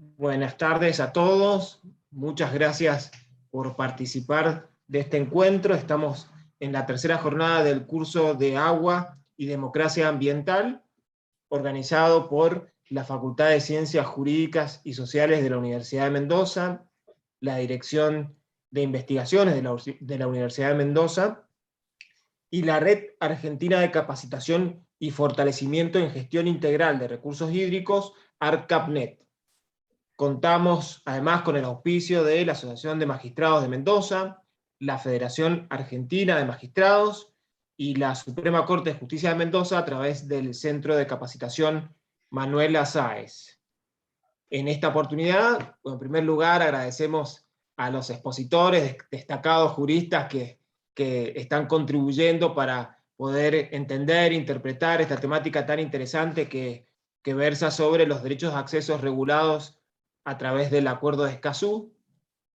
Buenas tardes a todos. Muchas gracias por participar de este encuentro. Estamos en la tercera jornada del curso de Agua y Democracia Ambiental, organizado por la Facultad de Ciencias Jurídicas y Sociales de la Universidad de Mendoza, la Dirección de Investigaciones de la Universidad de Mendoza y la Red Argentina de Capacitación y Fortalecimiento en Gestión Integral de Recursos Hídricos, ARCAPNet. Contamos además con el auspicio de la Asociación de Magistrados de Mendoza, la Federación Argentina de Magistrados y la Suprema Corte de Justicia de Mendoza a través del Centro de Capacitación Manuela Sáez. En esta oportunidad, en primer lugar, agradecemos a los expositores, destacados juristas que están contribuyendo para poder entender e interpretar esta temática tan interesante que versa sobre los derechos de acceso regulados a través del Acuerdo de Escazú.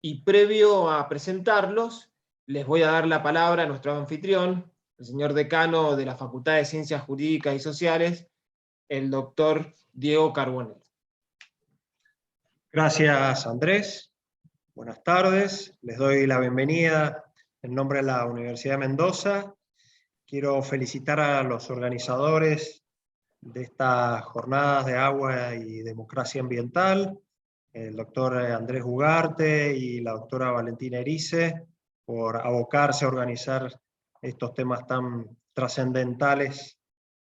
Y previo a presentarlos, les voy a dar la palabra a nuestro anfitrión, el señor decano de la Facultad de Ciencias Jurídicas y Sociales, el doctor Diego Carbonell. Gracias, Andrés. Buenas tardes. Les doy la bienvenida en nombre de la Universidad de Mendoza. Quiero felicitar a los organizadores de estas jornadas de agua y democracia ambiental, el doctor Andrés Ugarte y la doctora Valentina Erice, por abocarse a organizar estos temas tan trascendentales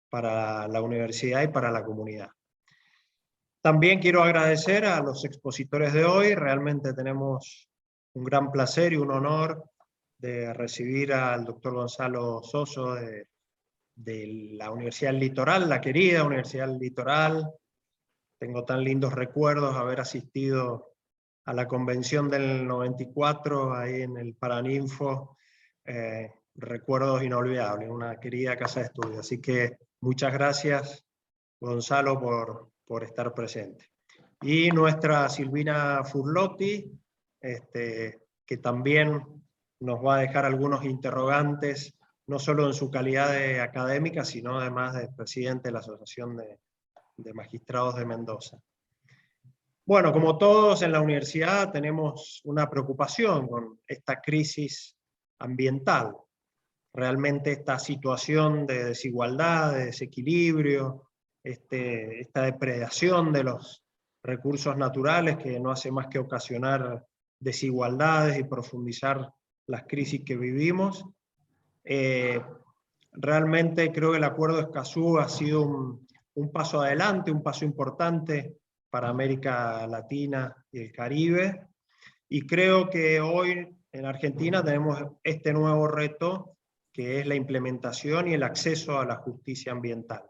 para la universidad y para la comunidad. También quiero agradecer a los expositores de hoy. Realmente tenemos un gran placer y un honor de recibir al doctor Gonzalo Soso de la Universidad del Litoral, la querida Universidad del Litoral. Tengo tan lindos recuerdos de haber asistido a la convención del 94 ahí en el Paraninfo. Recuerdos inolvidables, una querida casa de estudio. Así que muchas gracias, Gonzalo, por estar presente. Y nuestra Silvina Furlotti, que también nos va a dejar algunos interrogantes, no solo en su calidad de académica, sino además de presidente de la Asociación de Magistrados de Mendoza. Bueno, como todos en la universidad tenemos una preocupación con esta crisis ambiental. Realmente esta situación de desigualdad, de desequilibrio, esta depredación de los recursos naturales que no hace más que ocasionar desigualdades y profundizar las crisis que vivimos. Realmente creo que el Acuerdo de Escazú ha sido un paso adelante, un paso importante para América Latina y el Caribe, y creo que hoy en Argentina tenemos este nuevo reto que es la implementación y el acceso a la justicia ambiental.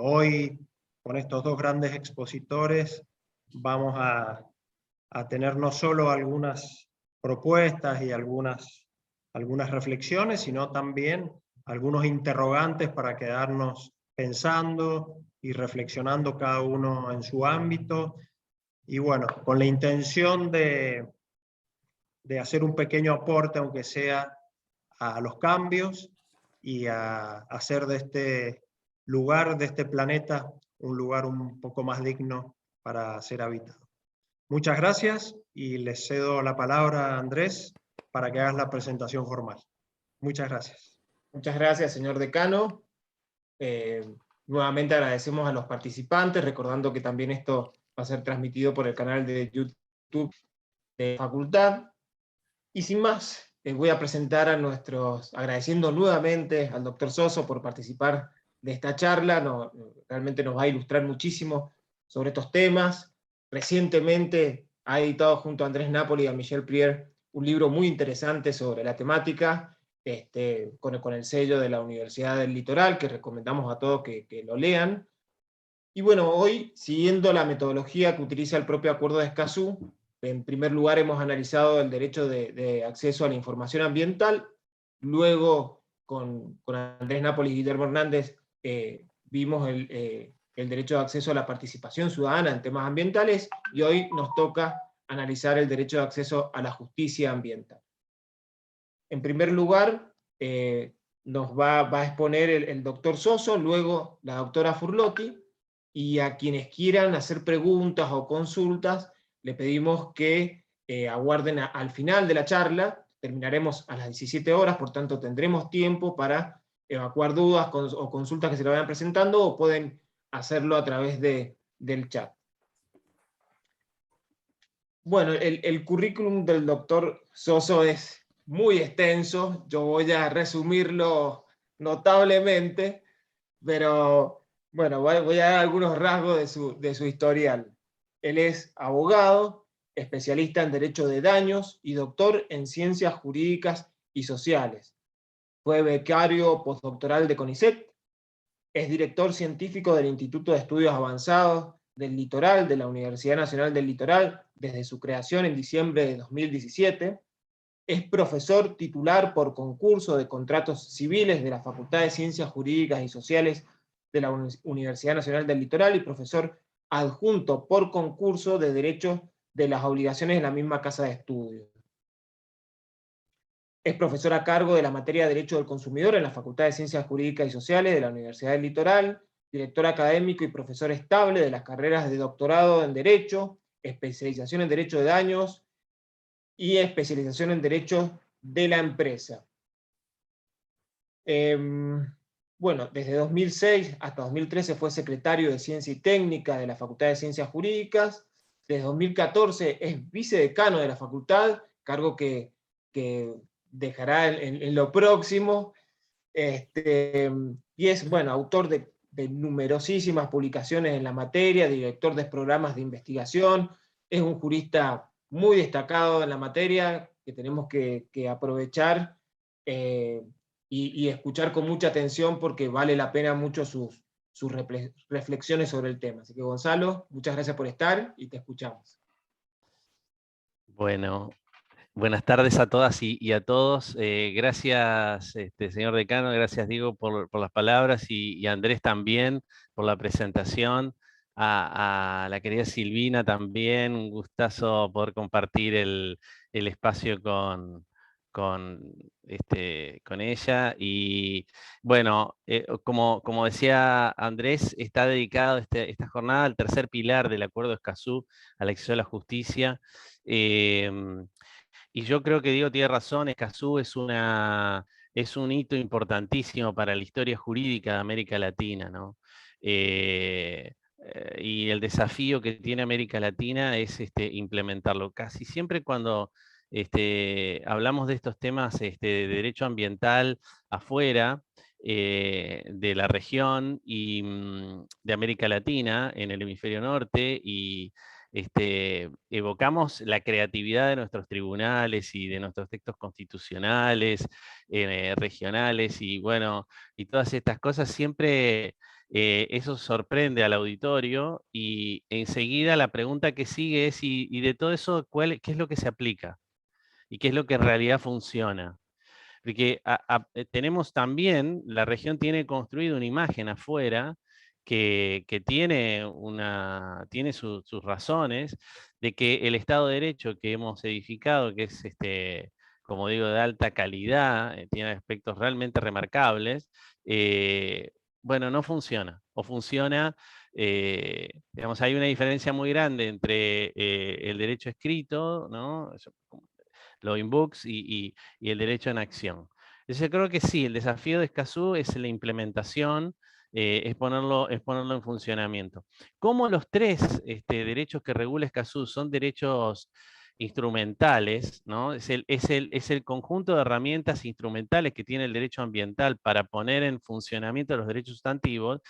Hoy, con estos dos grandes expositores, vamos a tener no solo algunas propuestas y algunas reflexiones, sino también algunos interrogantes para quedarnos pensando y reflexionando cada uno en su ámbito, y bueno, con la intención de hacer un pequeño aporte, aunque sea a los cambios, y a hacer de este lugar, de este planeta, un lugar un poco más digno para ser habitado. Muchas gracias y les cedo la palabra a Andrés para que hagas la presentación formal. Muchas gracias. Muchas gracias, señor decano. Nuevamente agradecemos a los participantes, recordando que también esto va a ser transmitido por el canal de YouTube de la facultad. Y sin más, voy a presentar a nuestros, agradeciendo nuevamente al doctor Soso por participar de esta charla. Realmente nos va a ilustrar muchísimo sobre estos temas. Recientemente ha editado junto a Andrés Napoli y a Michel Prier un libro muy interesante sobre la temática, con el sello de la Universidad del Litoral, que recomendamos a todos que lo lean. Y bueno, hoy, siguiendo la metodología que utiliza el propio Acuerdo de Escazú, en primer lugar hemos analizado el derecho de acceso a la información ambiental, luego con Andrés Napoli y Guillermo Hernández vimos el derecho de acceso a la participación ciudadana en temas ambientales, y hoy nos toca analizar el derecho de acceso a la justicia ambiental. En primer lugar, nos va a exponer el doctor Soso, luego la doctora Furlotti, y a quienes quieran hacer preguntas o consultas, le pedimos que aguarden al final de la charla. Terminaremos a las 17 horas, por tanto tendremos tiempo para evacuar dudas o consultas que se le vayan presentando, o pueden hacerlo a través del chat. Bueno, el currículum del doctor Soso es muy extenso, yo voy a resumirlo notablemente, pero bueno, voy a dar algunos rasgos de su historial. Él es abogado, especialista en Derecho de Daños y doctor en Ciencias Jurídicas y Sociales. Fue becario postdoctoral de CONICET, es director científico del Instituto de Estudios Avanzados del Litoral de la Universidad Nacional del Litoral desde su creación en diciembre de 2017. Es profesor titular por concurso de contratos civiles de la Facultad de Ciencias Jurídicas y Sociales de la Universidad Nacional del Litoral y profesor adjunto por concurso de Derecho de las Obligaciones en la misma casa de estudios. Es profesor a cargo de la materia de Derecho del Consumidor en la Facultad de Ciencias Jurídicas y Sociales de la Universidad del Litoral, director académico y profesor estable de las carreras de doctorado en Derecho, especialización en Derecho de Daños y especialización en Derecho de la Empresa. Bueno, desde 2006 hasta 2013 fue secretario de Ciencia y Técnica de la Facultad de Ciencias Jurídicas. Desde 2014 es vicedecano de la facultad, cargo que dejará en lo próximo. Y es, bueno, autor de numerosísimas publicaciones en la materia, director de programas de investigación, es un jurista muy destacado en la materia, que tenemos que aprovechar y escuchar con mucha atención, porque vale la pena mucho sus reflexiones sobre el tema. Así que, Gonzalo, muchas gracias por estar y te escuchamos. Bueno, buenas tardes a todas y a todos. Gracias, señor decano, gracias, Diego, por las palabras, y a Andrés también por la presentación. A la querida Silvina también, un gustazo poder compartir el espacio con ella. Y bueno, como decía Andrés, está dedicado esta jornada al tercer pilar del Acuerdo de Escazú, al acceso a la justicia. Y yo creo que Diego tiene razón, Escazú es un hito importantísimo para la historia jurídica de América Latina, ¿no? Y el desafío que tiene América Latina es implementarlo. Casi siempre cuando hablamos de estos temas de derecho ambiental afuera de la región y de América Latina, en el hemisferio norte, y evocamos la creatividad de nuestros tribunales y de nuestros textos constitucionales, regionales, y bueno, y todas estas cosas, siempre eso sorprende al auditorio, y enseguida la pregunta que sigue es, y de todo eso, ¿qué es lo que se aplica? ¿Y qué es lo que en realidad funciona? Porque tenemos también, la región tiene construido una imagen afuera que tiene sus razones, de que el Estado de Derecho que hemos edificado, que es, como digo, de alta calidad, tiene aspectos realmente remarcables, bueno, no funciona, o funciona, digamos, hay una diferencia muy grande entre el derecho escrito, ¿no? Law in Books y el derecho en acción. Entonces, creo que sí, el desafío de Escazú es la implementación, es ponerlo en funcionamiento. Como los tres derechos que regula Escazú son derechos instrumentales, ¿no? Es el conjunto de herramientas instrumentales que tiene el derecho ambiental para poner en funcionamiento los derechos sustantivos.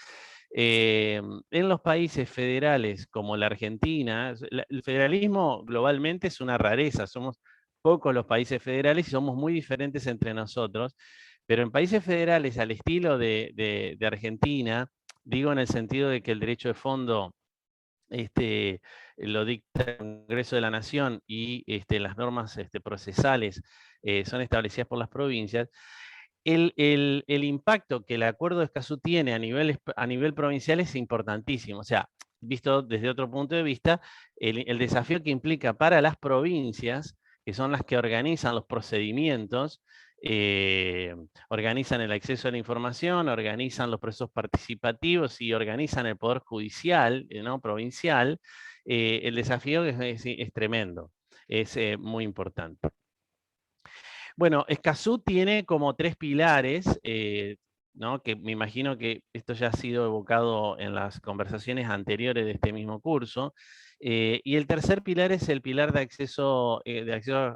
En los países federales como la Argentina, el federalismo globalmente es una rareza, somos pocos los países federales y somos muy diferentes entre nosotros, pero en países federales al estilo de Argentina, digo en el sentido de que el derecho de fondo lo dicta el Congreso de la Nación, y las normas procesales son establecidas por las provincias. El impacto que el Acuerdo de Escazú tiene a nivel provincial es importantísimo. O sea, visto desde otro punto de vista, el desafío que implica para las provincias, que son las que organizan los procedimientos, organizan el acceso a la información, organizan los procesos participativos y organizan el poder judicial, ¿no? Provincial. El desafío es tremendo, es muy importante. Bueno, Escazú tiene como 3 pilares, ¿no? Que me imagino que esto ya ha sido evocado en las conversaciones anteriores de este mismo curso. Y el tercer pilar es el pilar de acceso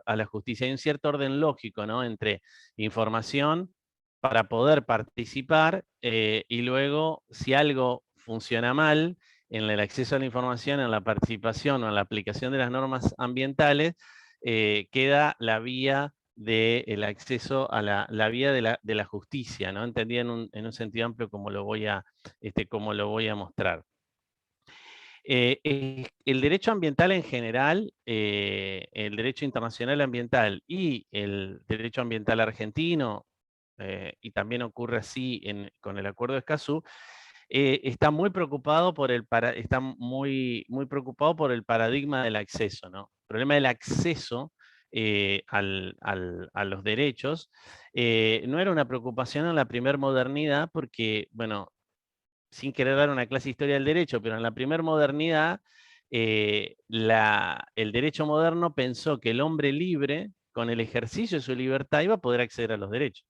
a la justicia. Hay un cierto orden lógico, ¿no? Entre información para poder participar y luego, si algo funciona mal en el acceso a la información, en la participación o en la aplicación de las normas ambientales, queda la vía del acceso a la vía de la justicia, ¿no? Entendida en un sentido amplio como lo voy a mostrar. El derecho ambiental en general, el derecho internacional ambiental y el derecho ambiental argentino, y también ocurre así con el Acuerdo de Escazú, está muy preocupado por el paradigma del acceso, ¿no? El problema del acceso a los derechos no era una preocupación en la primer modernidad porque, bueno, sin querer dar una clase de historia del derecho, pero en la primer modernidad el derecho moderno pensó que el hombre libre, con el ejercicio de su libertad, iba a poder acceder a los derechos.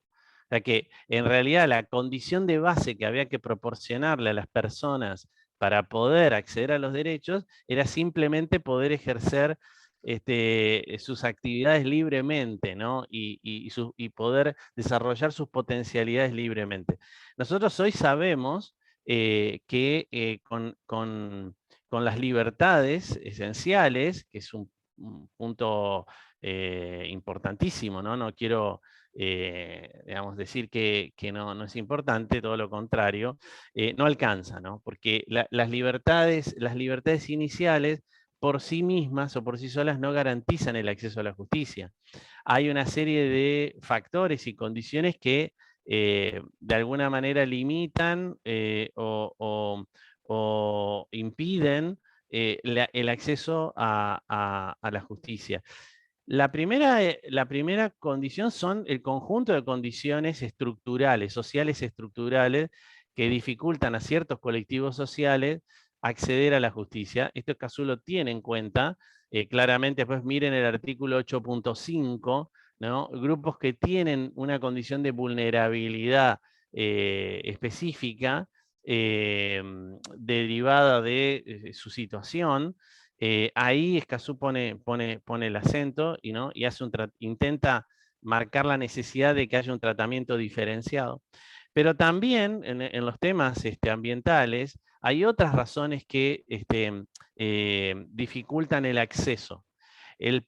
O sea que en realidad la condición de base que había que proporcionarle a las personas para poder acceder a los derechos era simplemente poder ejercer sus actividades libremente, ¿no? Y poder desarrollar sus potencialidades libremente. Nosotros hoy sabemos que con las libertades esenciales, que es un punto importantísimo, ¿no? No quiero digamos, decir que no es importante, todo lo contrario, no alcanza, ¿no? Porque las libertades iniciales por sí mismas o por sí solas no garantizan el acceso a la justicia. Hay una serie de factores y condiciones que de alguna manera limitan o impiden el acceso a la justicia. La primera condición son el conjunto de condiciones estructurales, sociales estructurales, que dificultan a ciertos colectivos sociales acceder a la justicia. Esto Escazú lo tiene en cuenta. Claramente, después miren el artículo 8.5, ¿no? Grupos que tienen una condición de vulnerabilidad específica derivada de su situación. Ahí Escazú pone el acento y hace intenta marcar la necesidad de que haya un tratamiento diferenciado. Pero también en los temas ambientales hay otras razones que dificultan el acceso.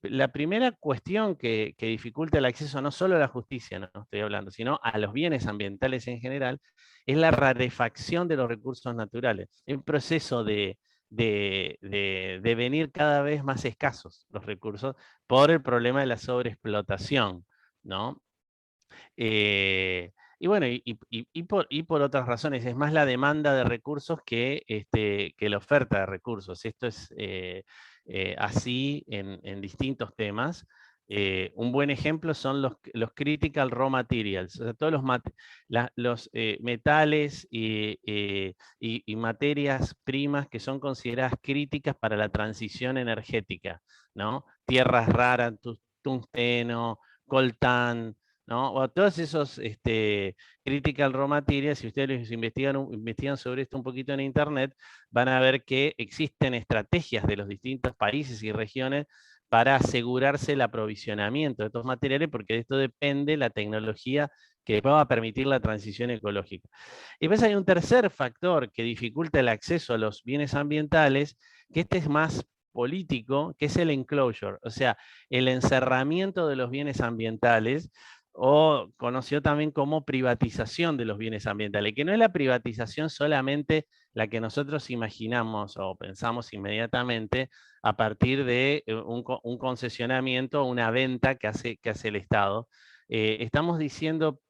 La primera cuestión que dificulta el acceso no solo a la justicia, no estoy hablando, sino a los bienes ambientales en general, es la rarefacción de los recursos naturales. Es un proceso de venir cada vez más escasos los recursos por el problema de la sobreexplotación, ¿no? Y bueno, por otras razones, es más la demanda de recursos que la oferta de recursos. Esto es así en distintos temas. Un buen ejemplo son los critical raw materials, o sea, todos los metales y materias primas que son consideradas críticas para la transición energética, ¿no? Tierras raras, tungsteno, coltán, ¿no? O todos esos critical raw materials, si ustedes investigan sobre esto un poquito en internet, van a ver que existen estrategias de los distintos países y regiones para asegurarse el aprovisionamiento de estos materiales, porque de esto depende la tecnología que va a permitir la transición ecológica. Y después hay un tercer factor que dificulta el acceso a los bienes ambientales, que este es más político, que es el enclosure, o sea, el encerramiento de los bienes ambientales, o conocido también como privatización de los bienes ambientales, que no es la privatización solamente la que nosotros imaginamos o pensamos inmediatamente a partir de un concesionamiento o una venta que hace el Estado. Estamos diciendo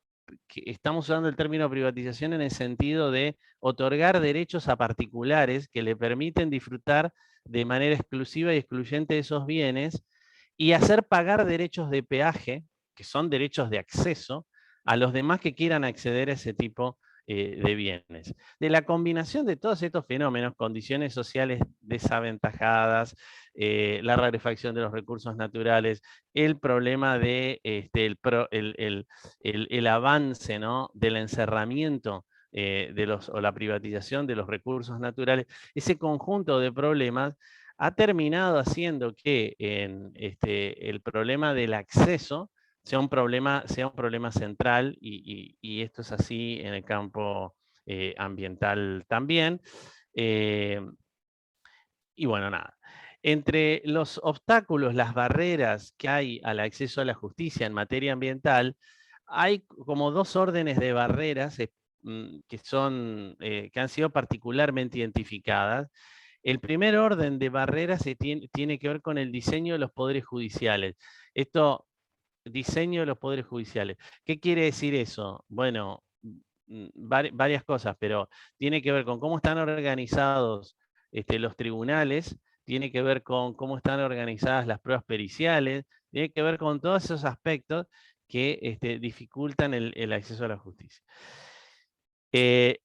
que estamos usando el término privatización en el sentido de otorgar derechos a particulares que le permiten disfrutar de manera exclusiva y excluyente de esos bienes y hacer pagar derechos de peaje que son derechos de acceso a los demás que quieran acceder a ese tipo de bienes. De la combinación de todos estos fenómenos, condiciones sociales desaventajadas, la rarefacción de los recursos naturales, el problema de el avance, ¿no?, del encerramiento o la privatización de los recursos naturales, ese conjunto de problemas ha terminado haciendo que el problema del acceso sea un problema central, y esto es así en el campo ambiental también. Y bueno, nada. Entre los obstáculos, las barreras que hay al acceso a la justicia en materia ambiental, hay como dos órdenes de barreras que han sido particularmente identificadas. El primer orden de barreras tiene que ver con el diseño de los poderes judiciales. Diseño de los poderes judiciales. ¿Qué quiere decir eso? Bueno, varias cosas, pero tiene que ver con cómo están organizados los tribunales, tiene que ver con cómo están organizadas las pruebas periciales, tiene que ver con todos esos aspectos que dificultan el acceso a la justicia. El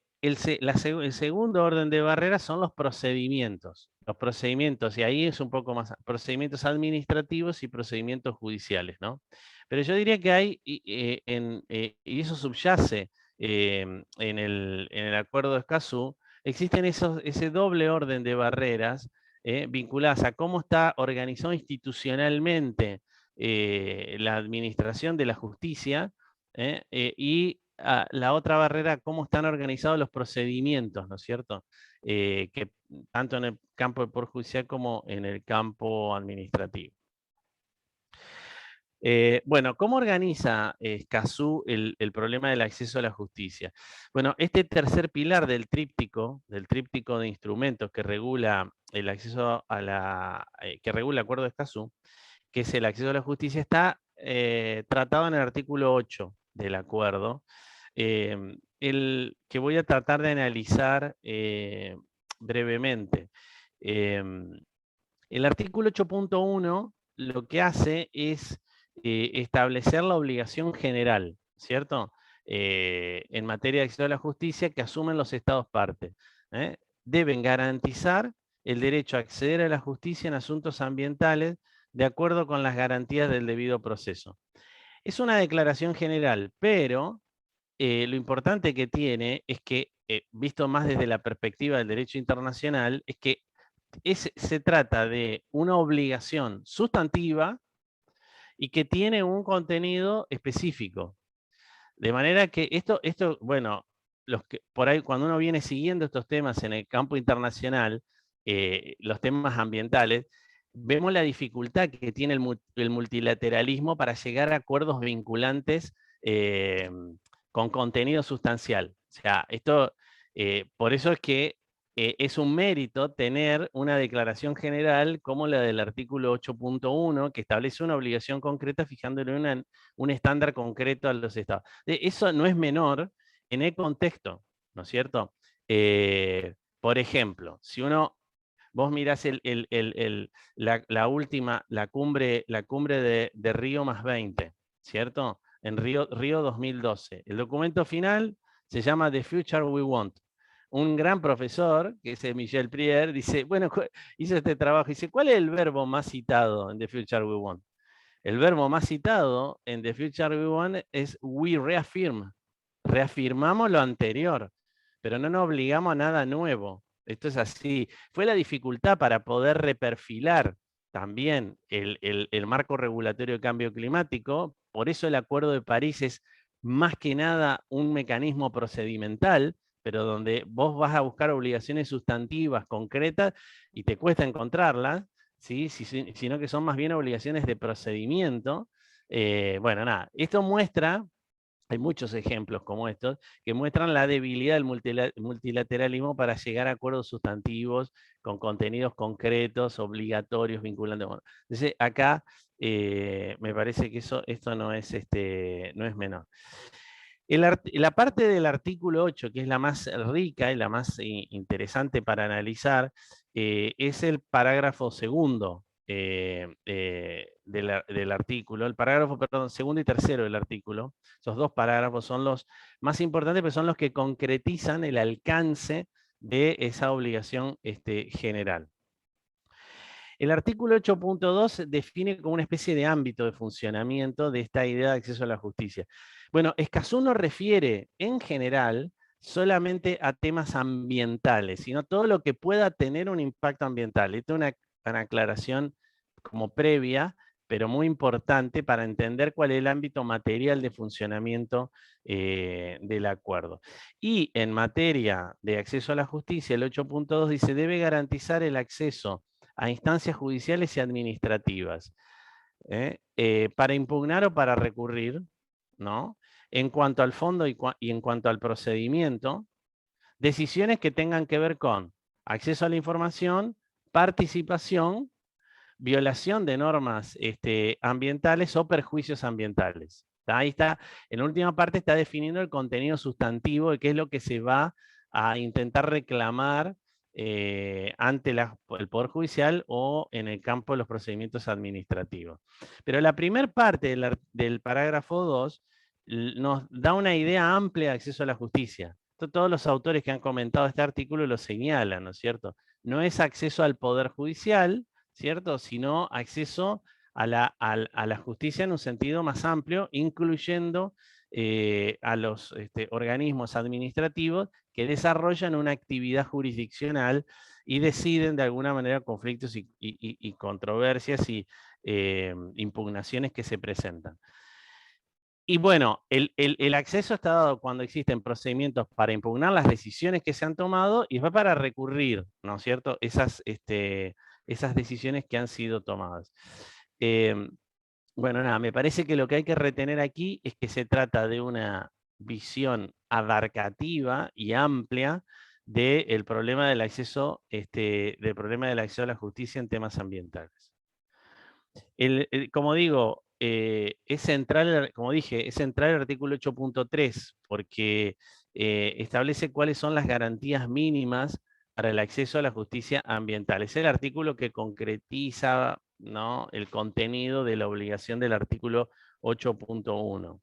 segundo orden de barreras son los procedimientos. Los procedimientos, y ahí es un poco más, procedimientos administrativos y procedimientos judiciales, ¿no? Pero yo diría que hay, y eso subyace en el Acuerdo de Escazú, existen ese doble orden de barreras vinculadas a cómo está organizado institucionalmente la administración de la justicia, y la otra barrera, cómo están organizados los procedimientos, ¿no es cierto? Que tanto en el campo del Poder Judicial como en el campo administrativo. Bueno, ¿cómo organiza Escazú el problema del acceso a la justicia? Bueno, este tercer pilar del tríptico de instrumentos que regula el acceso que regula el Acuerdo de Escazú, que es el acceso a la justicia, está tratado en el artículo 8 del acuerdo, el que voy a tratar de analizar brevemente. El artículo 8.1 lo que hace es establecer la obligación general, ¿cierto? En materia de acceso a la justicia que asumen los estados partes. Deben garantizar el derecho a acceder a la justicia en asuntos ambientales de acuerdo con las garantías del debido proceso. Es una declaración general, pero lo importante que tiene es que, visto más desde la perspectiva del derecho internacional, es que se trata de una obligación sustantiva y que tiene un contenido específico. De manera que esto bueno, por ahí cuando uno viene siguiendo estos temas en el campo internacional, los temas ambientales, vemos la dificultad que tiene el multilateralismo para llegar a acuerdos vinculantes con contenido sustancial. O sea, por eso es que es un mérito tener una declaración general como la del artículo 8.1, que establece una obligación concreta fijándole un estándar concreto a los estados. Eso no es menor en el contexto, ¿no es cierto? Por ejemplo, si vos mirás la cumbre de Río +20, ¿cierto? En Río 2012. El documento final se llama The Future We Want. Un gran profesor, que es Michel Prier, dice, bueno, hizo este trabajo, dice, ¿cuál es el verbo más citado en The Future We Want? El verbo más citado en The Future We Want es we reaffirm. Reafirmamos lo anterior, pero no nos obligamos a nada nuevo. Esto es así. Fue la dificultad para poder reperfilar también el marco regulatorio de cambio climático. Por eso el Acuerdo de París es más que nada un mecanismo procedimental, pero donde vos vas a buscar obligaciones sustantivas, concretas, y te cuesta encontrarlas, ¿sí? Sino que son más bien obligaciones de procedimiento. Bueno, nada, esto muestra, hay muchos ejemplos como estos, que muestran la debilidad del multilateralismo para llegar a acuerdos sustantivos con contenidos concretos, obligatorios, vinculantes. Entonces, acá me parece que esto no es menor. La parte del artículo 8, que es la más rica y la más interesante para analizar, es el parágrafo segundo de del artículo, el parágrafo, perdón, segundo y tercero del artículo. Esos dos parágrafos son los más importantes, pero son los que concretizan el alcance de esa obligación general. El artículo 8.2 define como una especie de ámbito de funcionamiento de esta idea de acceso a la justicia. Bueno, Escazú no refiere en general solamente a temas ambientales, sino todo lo que pueda tener un impacto ambiental. Esta es una aclaración como previa, pero muy importante para entender cuál es el ámbito material de funcionamiento del acuerdo. Y en materia de acceso a la justicia, el 8.2 dice, debe garantizar el acceso a instancias judiciales y administrativas, para impugnar o para recurrir, ¿no? En cuanto al fondo y en cuanto al procedimiento, decisiones que tengan que ver con acceso a la información, participación, violación de normas ambientales o perjuicios ambientales. Ahí está, en la última parte está definiendo el contenido sustantivo de qué es lo que se va a intentar reclamar ante el Poder Judicial o en el campo de los procedimientos administrativos. Pero la primera parte del parágrafo 2 nos da una idea amplia de acceso a la justicia. Todos los autores que han comentado este artículo lo señalan, ¿no es cierto? No es acceso al Poder Judicial, ¿cierto? Sino acceso a la justicia en un sentido más amplio, incluyendo a los organismos administrativos que desarrollan una actividad jurisdiccional y deciden de alguna manera conflictos y controversias y impugnaciones que se presentan. Y bueno, el acceso está dado cuando existen procedimientos para impugnar las decisiones que se han tomado y después para recurrir, ¿no es cierto?, esas decisiones que han sido tomadas. Bueno, nada, me parece que lo que hay que retener aquí es que se trata de una visión abarcativa y amplia del problema del acceso, a la justicia en temas ambientales. Como digo, es central, como dije, es central el artículo 8.3 porque establece cuáles son las garantías mínimas para el acceso a la justicia ambiental. Es el artículo que concretiza, ¿no?, el contenido de la obligación del artículo 8.1.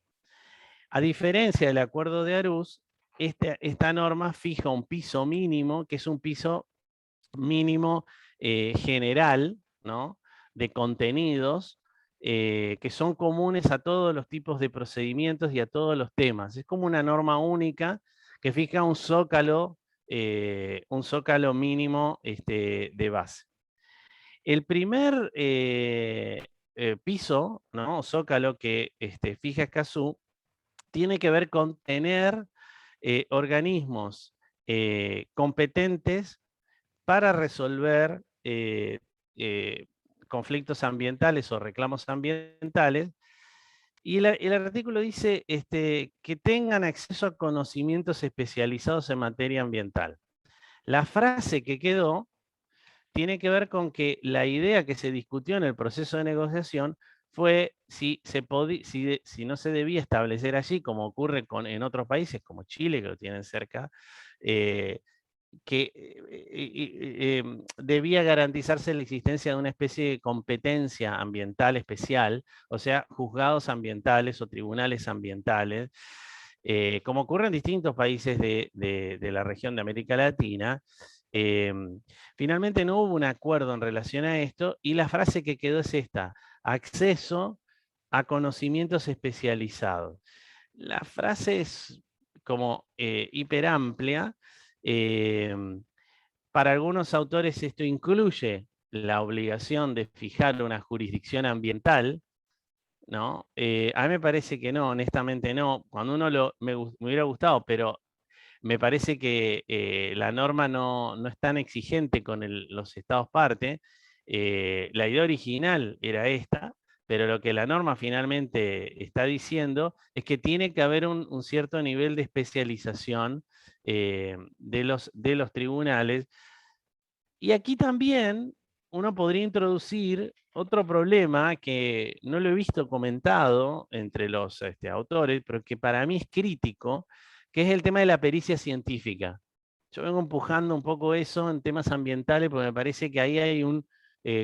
A diferencia del Acuerdo de Aarhus, esta norma fija un piso mínimo, que es un piso mínimo general, ¿no?, de contenidos que son comunes a todos los tipos de procedimientos y a todos los temas. Es como una norma única que fija un zócalo mínimo de base. El primer piso, ¿no?, zócalo que fija Escazú, tiene que ver con tener organismos competentes para resolver conflictos ambientales o reclamos ambientales. Y el artículo dice que tengan acceso a conocimientos especializados en materia ambiental. La frase que quedó tiene que ver con que la idea que se discutió en el proceso de negociación fue si no se debía establecer allí, como ocurre en otros países como Chile, que lo tienen cerca, que debía garantizarse la existencia de una especie de competencia ambiental especial, o sea, juzgados ambientales o tribunales ambientales, como ocurre en distintos países de la región de América Latina. Finalmente no hubo un acuerdo en relación a esto y la frase que quedó es esta: acceso a conocimientos especializados. La frase es como hiperamplia. Para algunos autores esto incluye la obligación de fijar una jurisdicción ambiental, ¿no? A mí me parece que no, honestamente no. Cuando uno me hubiera gustado, pero me parece que la norma no es tan exigente con los estados parte. La idea original era esta, pero lo que la norma finalmente está diciendo es que tiene que haber un cierto nivel de especialización de los tribunales. Y aquí también uno podría introducir otro problema que no lo he visto comentado entre los autores, pero que para mí es crítico, que es el tema de la pericia científica. Yo vengo empujando un poco eso en temas ambientales porque me parece que ahí hay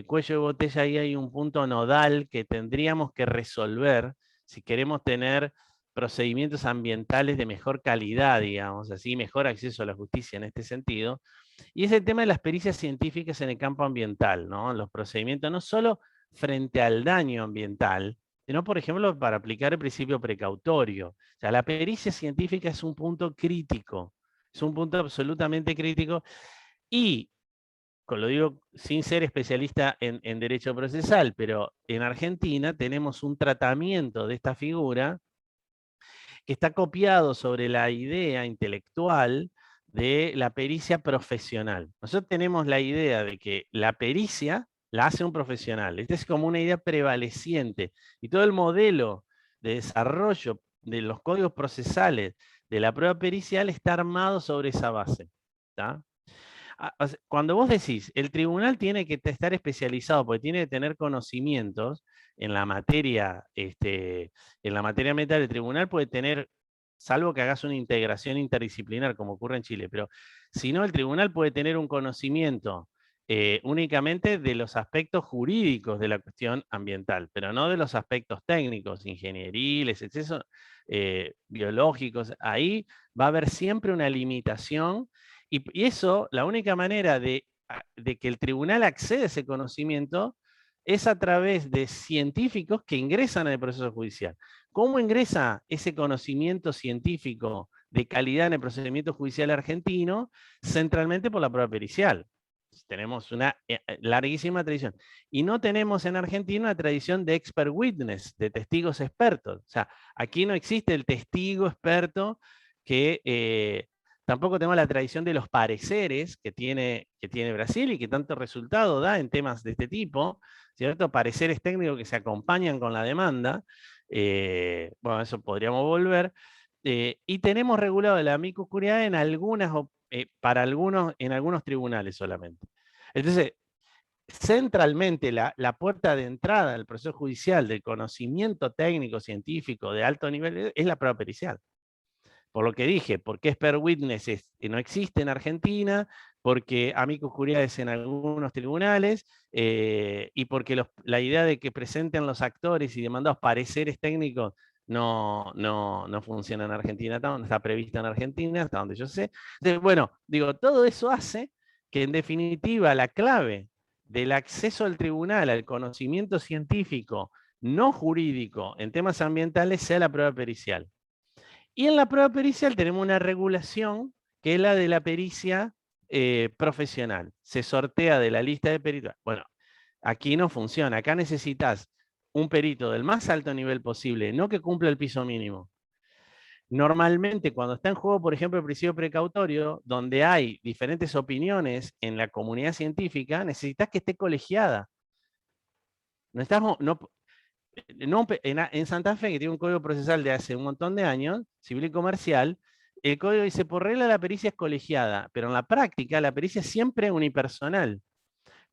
cuello de botella, ahí hay un punto nodal que tendríamos que resolver si queremos tener procedimientos ambientales de mejor calidad, digamos así, mejor acceso a la justicia en este sentido, y es el tema de las pericias científicas en el campo ambiental, ¿no? Los procedimientos no solo frente al daño ambiental, sino, por ejemplo, para aplicar el principio precautorio. O sea, la pericia científica es un punto crítico, es un punto absolutamente crítico, y lo digo sin ser especialista en derecho procesal, pero en Argentina tenemos un tratamiento de esta figura que está copiado sobre la idea intelectual de la pericia profesional. Nosotros tenemos la idea de que la pericia la hace un profesional. Esta es como una idea prevaleciente. Y todo el modelo de desarrollo de los códigos procesales de la prueba pericial está armado sobre esa base. ¿Tá? Cuando vos decís, el tribunal tiene que estar especializado porque tiene que tener conocimientos en la materia, ambiental, el tribunal puede tener, salvo que hagas una integración interdisciplinar como ocurre en Chile, pero si no, el tribunal puede tener un conocimiento únicamente de los aspectos jurídicos de la cuestión ambiental, pero no de los aspectos técnicos, ingenieriles, excesos biológicos. Ahí va a haber siempre una limitación. Y eso, la única manera de que el tribunal acceda a ese conocimiento es a través de científicos que ingresan en el proceso judicial. ¿Cómo ingresa ese conocimiento científico de calidad en el procedimiento judicial argentino? Centralmente por la prueba pericial. Tenemos una larguísima tradición. Y no tenemos en Argentina una tradición de expert witness, de testigos expertos. O sea, aquí no existe el testigo experto que... Tampoco tenemos la tradición de los pareceres que tiene Brasil y que tanto resultado da en temas de este tipo, ¿cierto? Pareceres técnicos que se acompañan con la demanda. Bueno, eso podríamos volver. Y tenemos regulado la amicus curiae en algunos tribunales solamente. Entonces, centralmente la puerta de entrada al proceso judicial del conocimiento técnico, científico de alto nivel es la prueba pericial. Por lo que dije, porque expert witness no existe en Argentina, porque amicus curiae es en algunos tribunales, y porque la idea de que presenten los actores y demandados pareceres técnicos no funciona en Argentina, no está prevista en Argentina, hasta donde yo sé. Entonces, bueno, digo, todo eso hace que en definitiva la clave del acceso al tribunal, al conocimiento científico no jurídico en temas ambientales sea la prueba pericial. Y en la prueba pericial tenemos una regulación que es la de la pericia profesional. Se sortea de la lista de peritos. Bueno, aquí no funciona. Acá necesitas un perito del más alto nivel posible, no que cumpla el piso mínimo. Normalmente, cuando está en juego, por ejemplo, el principio precautorio, donde hay diferentes opiniones en la comunidad científica, necesitas que esté colegiada. En Santa Fe, que tiene un código procesal de hace un montón de años, civil y comercial, el código dice, por regla la pericia es colegiada, pero en la práctica la pericia es siempre unipersonal.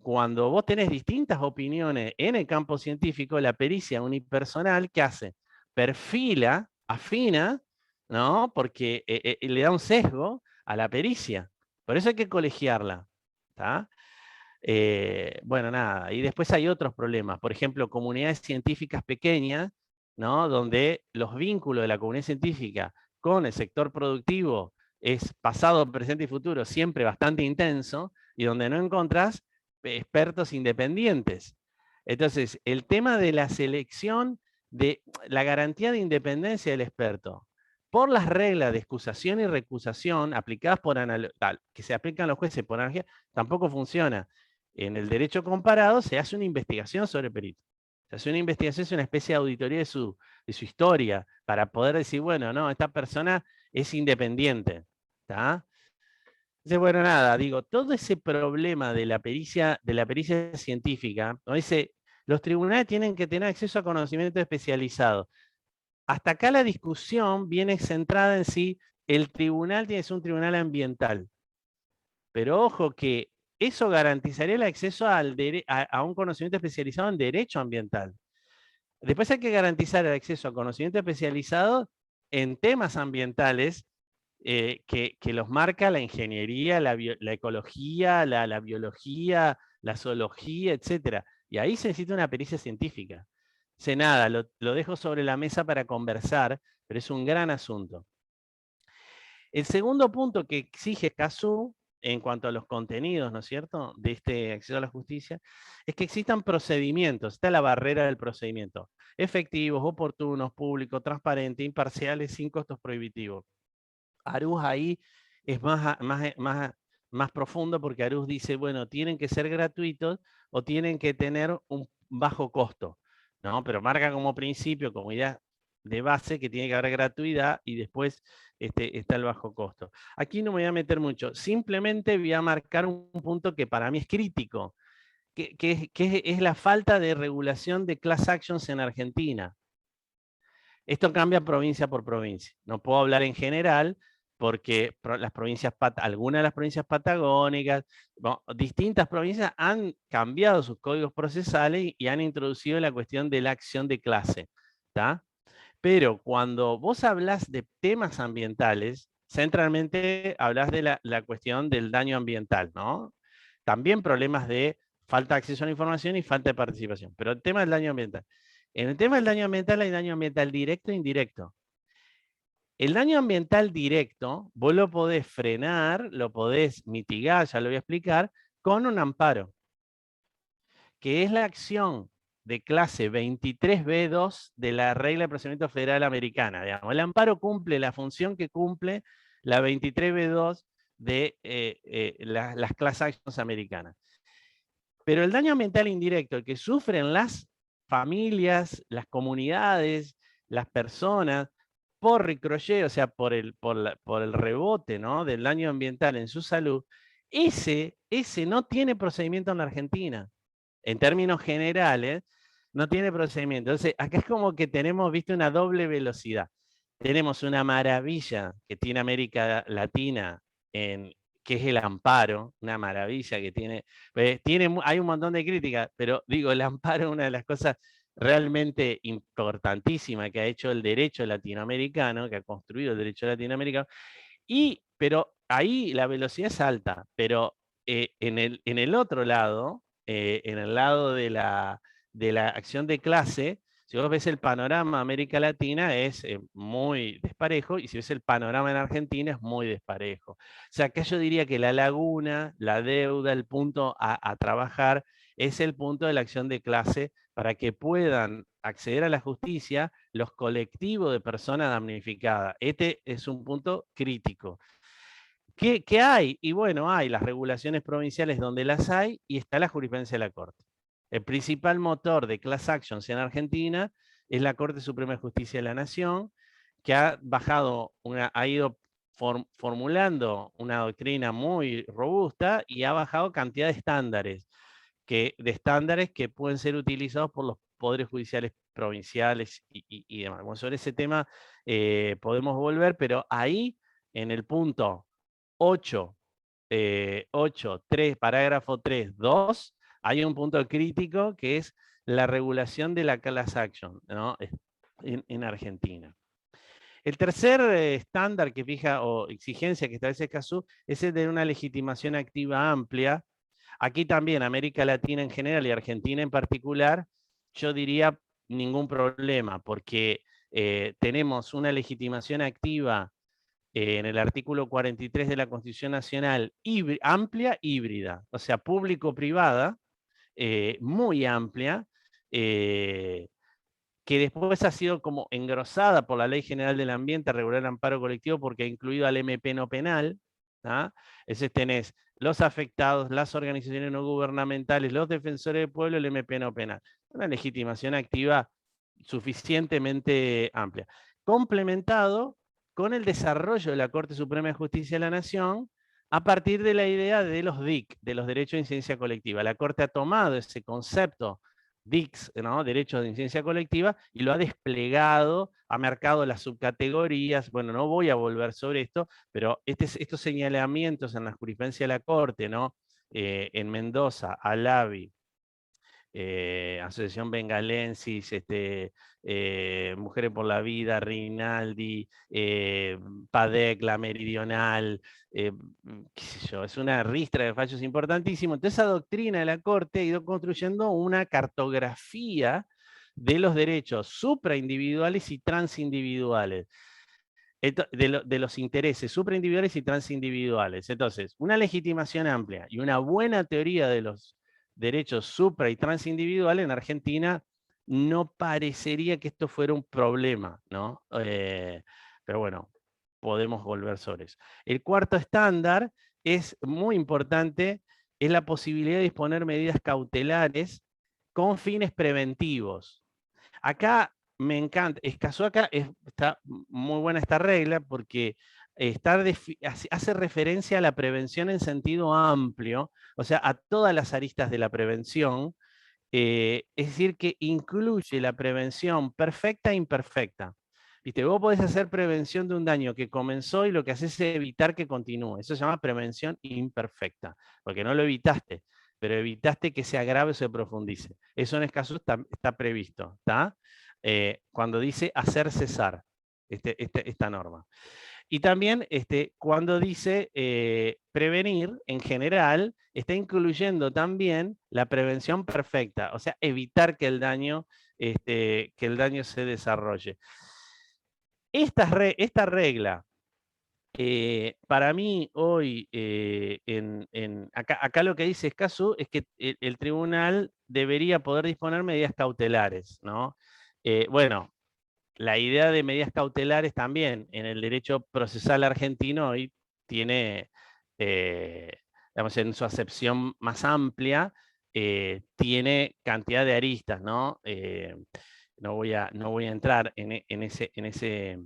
Cuando vos tenés distintas opiniones en el campo científico, la pericia unipersonal, ¿qué hace? Perfila, afina, ¿no? Porque le da un sesgo a la pericia. Por eso hay que colegiarla. ¿Está? Bueno, nada, y después hay otros problemas, por ejemplo, comunidades científicas pequeñas, ¿no? Donde los vínculos de la comunidad científica con el sector productivo es pasado, presente y futuro siempre bastante intenso, y donde no encontrás expertos independientes. Entonces, el tema de la selección, de la garantía de independencia del experto, por las reglas de excusación y recusación aplicadas que se aplican a los jueces por analogía, tampoco funciona. En el derecho comparado se hace una investigación sobre el perito. Se hace una investigación, es una especie de auditoría de su historia, para poder decir, bueno, no, esta persona es independiente. ¿Tá? Entonces, bueno, nada, digo, todo ese problema de la pericia científica, ¿no? Los tribunales tienen que tener acceso a conocimiento especializado. Hasta acá la discusión viene centrada en si el tribunal tiene que ser un tribunal ambiental. Pero ojo que eso garantizaría el acceso a un conocimiento especializado en derecho ambiental. Después hay que garantizar el acceso a conocimiento especializado en temas ambientales que los marca la ingeniería, la ecología, la biología, la zoología, etc. Y ahí se necesita una pericia científica. Sé nada, lo dejo sobre la mesa para conversar, pero es un gran asunto. El segundo punto que exige Escazú, en cuanto a los contenidos, ¿no es cierto?, de este acceso a la justicia, es que existan procedimientos, está la barrera del procedimiento, efectivos, oportunos, públicos, transparentes, imparciales, sin costos prohibitivos. Arús ahí es más profundo porque Arús dice, bueno, tienen que ser gratuitos o tienen que tener un bajo costo, ¿no? Pero marca como principio, como idea de base, que tiene que haber gratuidad y después está el bajo costo. Aquí no me voy a meter mucho, simplemente voy a marcar un punto que para mí es crítico, que es la falta de regulación de class actions en Argentina. Esto cambia provincia por provincia. No puedo hablar en general porque las provincias, algunas de las provincias patagónicas, bueno, distintas provincias han cambiado sus códigos procesales y han introducido la cuestión de la acción de clase. ¿Tá? Pero cuando vos hablas de temas ambientales, centralmente hablas de la cuestión del daño ambiental, ¿no? También problemas de falta de acceso a la información y falta de participación. Pero el tema del daño ambiental. En el tema del daño ambiental hay daño ambiental directo e indirecto. El daño ambiental directo, vos lo podés frenar, lo podés mitigar, ya lo voy a explicar, con un amparo, que es la acción de clase 23B2 de la Regla de Procedimiento Federal Americana. Digamos. El amparo cumple la función que cumple la 23B2 de las class actions americanas. Pero el daño ambiental indirecto, el que sufren las familias, las comunidades, las personas, por ricochet, o sea, por el rebote, ¿no?, del daño ambiental en su salud, ese no tiene procedimiento en la Argentina. En términos generales, no tiene procedimiento. Entonces, acá es como que tenemos, viste, una doble velocidad. Tenemos una maravilla que tiene América Latina, que es el amparo, una maravilla que tiene. Hay un montón de críticas, pero digo, el amparo es una de las cosas realmente importantísimas que ha hecho el derecho latinoamericano, que ha construido el derecho latinoamericano. Pero ahí la velocidad es alta, pero en el otro lado, en el lado de la acción de clase, si vos ves el panorama de América Latina es muy desparejo, y si ves el panorama en Argentina es muy desparejo. O sea, acá yo diría que la laguna, la deuda, el punto a trabajar es el punto de la acción de clase para que puedan acceder a la justicia los colectivos de personas damnificadas. Este es un punto crítico. ¿Qué hay? Y bueno, hay las regulaciones provinciales donde las hay y está la jurisprudencia de la Corte. El principal motor de class actions en Argentina es la Corte Suprema de Justicia de la Nación, que ha ido formulando una doctrina muy robusta y ha bajado cantidad de estándares que pueden ser utilizados por los poderes judiciales provinciales y demás. Bueno, sobre ese tema podemos volver, pero ahí en el punto 8.3, parágrafo 3.2, hay un punto crítico que es la regulación de la class action, ¿no?, en Argentina. El tercer estándar que fija o exigencia que establece Escazú es el de una legitimación activa amplia. Aquí también América Latina en general y Argentina en particular, yo diría ningún problema, porque tenemos una legitimación activa en el artículo 43 de la Constitución Nacional, amplia, híbrida, o sea, público-privada, muy amplia, que después ha sido como engrosada por la Ley General del Ambiente a regular el amparo colectivo porque ha incluido al MP no penal. Entonces tenés los afectados, las organizaciones no gubernamentales, los defensores del pueblo, el MP no penal. Una legitimación activa suficientemente amplia. Complementado con el desarrollo de la Corte Suprema de Justicia de la Nación a partir de la idea de los DIC, de los derechos de incidencia colectiva. La Corte ha tomado ese concepto DICs, ¿no?, derechos de incidencia colectiva, y lo ha desplegado, ha marcado las subcategorías. Bueno, no voy a volver sobre esto, pero estos señalamientos en la jurisprudencia de la Corte, ¿no?, en Mendoza, Alavi, Asociación Bengalensis, Mujeres por la Vida, Rinaldi, PADEC, La Meridional, qué sé yo, es una ristra de fallos importantísimo. Entonces esa doctrina de la Corte ha ido construyendo una cartografía de los derechos supraindividuales y transindividuales, de los intereses supraindividuales y transindividuales. Entonces, una legitimación amplia y una buena teoría de los derechos supra y transindividuales en Argentina no parecería que esto fuera un problema, ¿no? Pero bueno, podemos volver sobre eso. El cuarto estándar es muy importante, es la posibilidad de disponer medidas cautelares con fines preventivos. Acá me encanta, Escazú acá está muy buena esta regla porque hace referencia a la prevención en sentido amplio, o sea, a todas las aristas de la prevención, es decir, que incluye la prevención perfecta e imperfecta. ¿Viste? Vos podés hacer prevención de un daño que comenzó y lo que haces es evitar que continúe. Eso se llama prevención imperfecta, porque no lo evitaste, pero evitaste que se agrave o se profundice. Eso en Escazú está previsto, ¿está? Cuando dice hacer cesar esta norma. Y también cuando dice prevenir, en general, está incluyendo también la prevención perfecta, o sea, evitar que el daño se desarrolle. Esta regla, para mí hoy, acá lo que dice Escazú es que el tribunal debería poder disponer medidas cautelares, ¿no? Bueno, la idea de medidas cautelares también en el derecho procesal argentino hoy tiene, digamos, en su acepción más amplia, tiene cantidad de aristas, ¿no? No voy a entrar en ese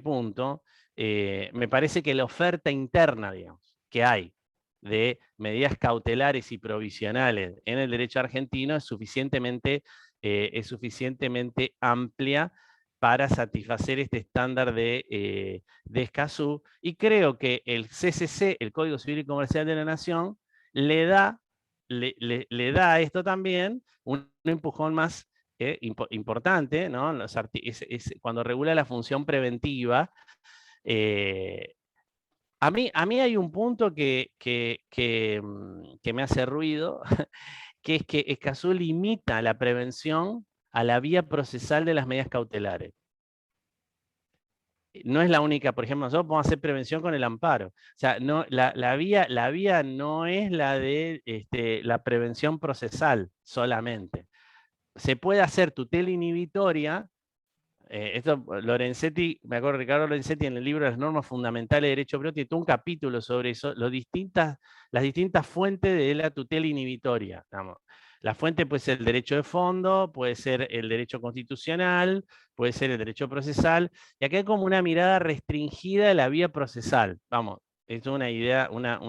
punto. Me parece que la oferta interna, digamos, que hay de medidas cautelares y provisionales en el derecho argentino es suficientemente amplia para satisfacer este estándar de Escazú, y creo que el CCC, el Código Civil y Comercial de la Nación, le da a esto también un empujón más importante, ¿no? Cuando regula la función preventiva. A mí hay un punto que me hace ruido, que es que Escazú limita la prevención a la vía procesal de las medidas cautelares. No es la única, por ejemplo, nosotros podemos hacer prevención con el amparo. O sea, no, la vía no es la de la prevención procesal solamente. Se puede hacer tutela inhibitoria. Esto Lorenzetti, me acuerdo, Ricardo Lorenzetti, en el libro de las normas fundamentales de derecho privado, tiene todo un capítulo sobre eso, las distintas fuentes de la tutela inhibitoria. Digamos. La fuente puede ser el derecho de fondo, puede ser el derecho constitucional, puede ser el derecho procesal, y acá hay como una mirada restringida de la vía procesal. Vamos, es una idea, una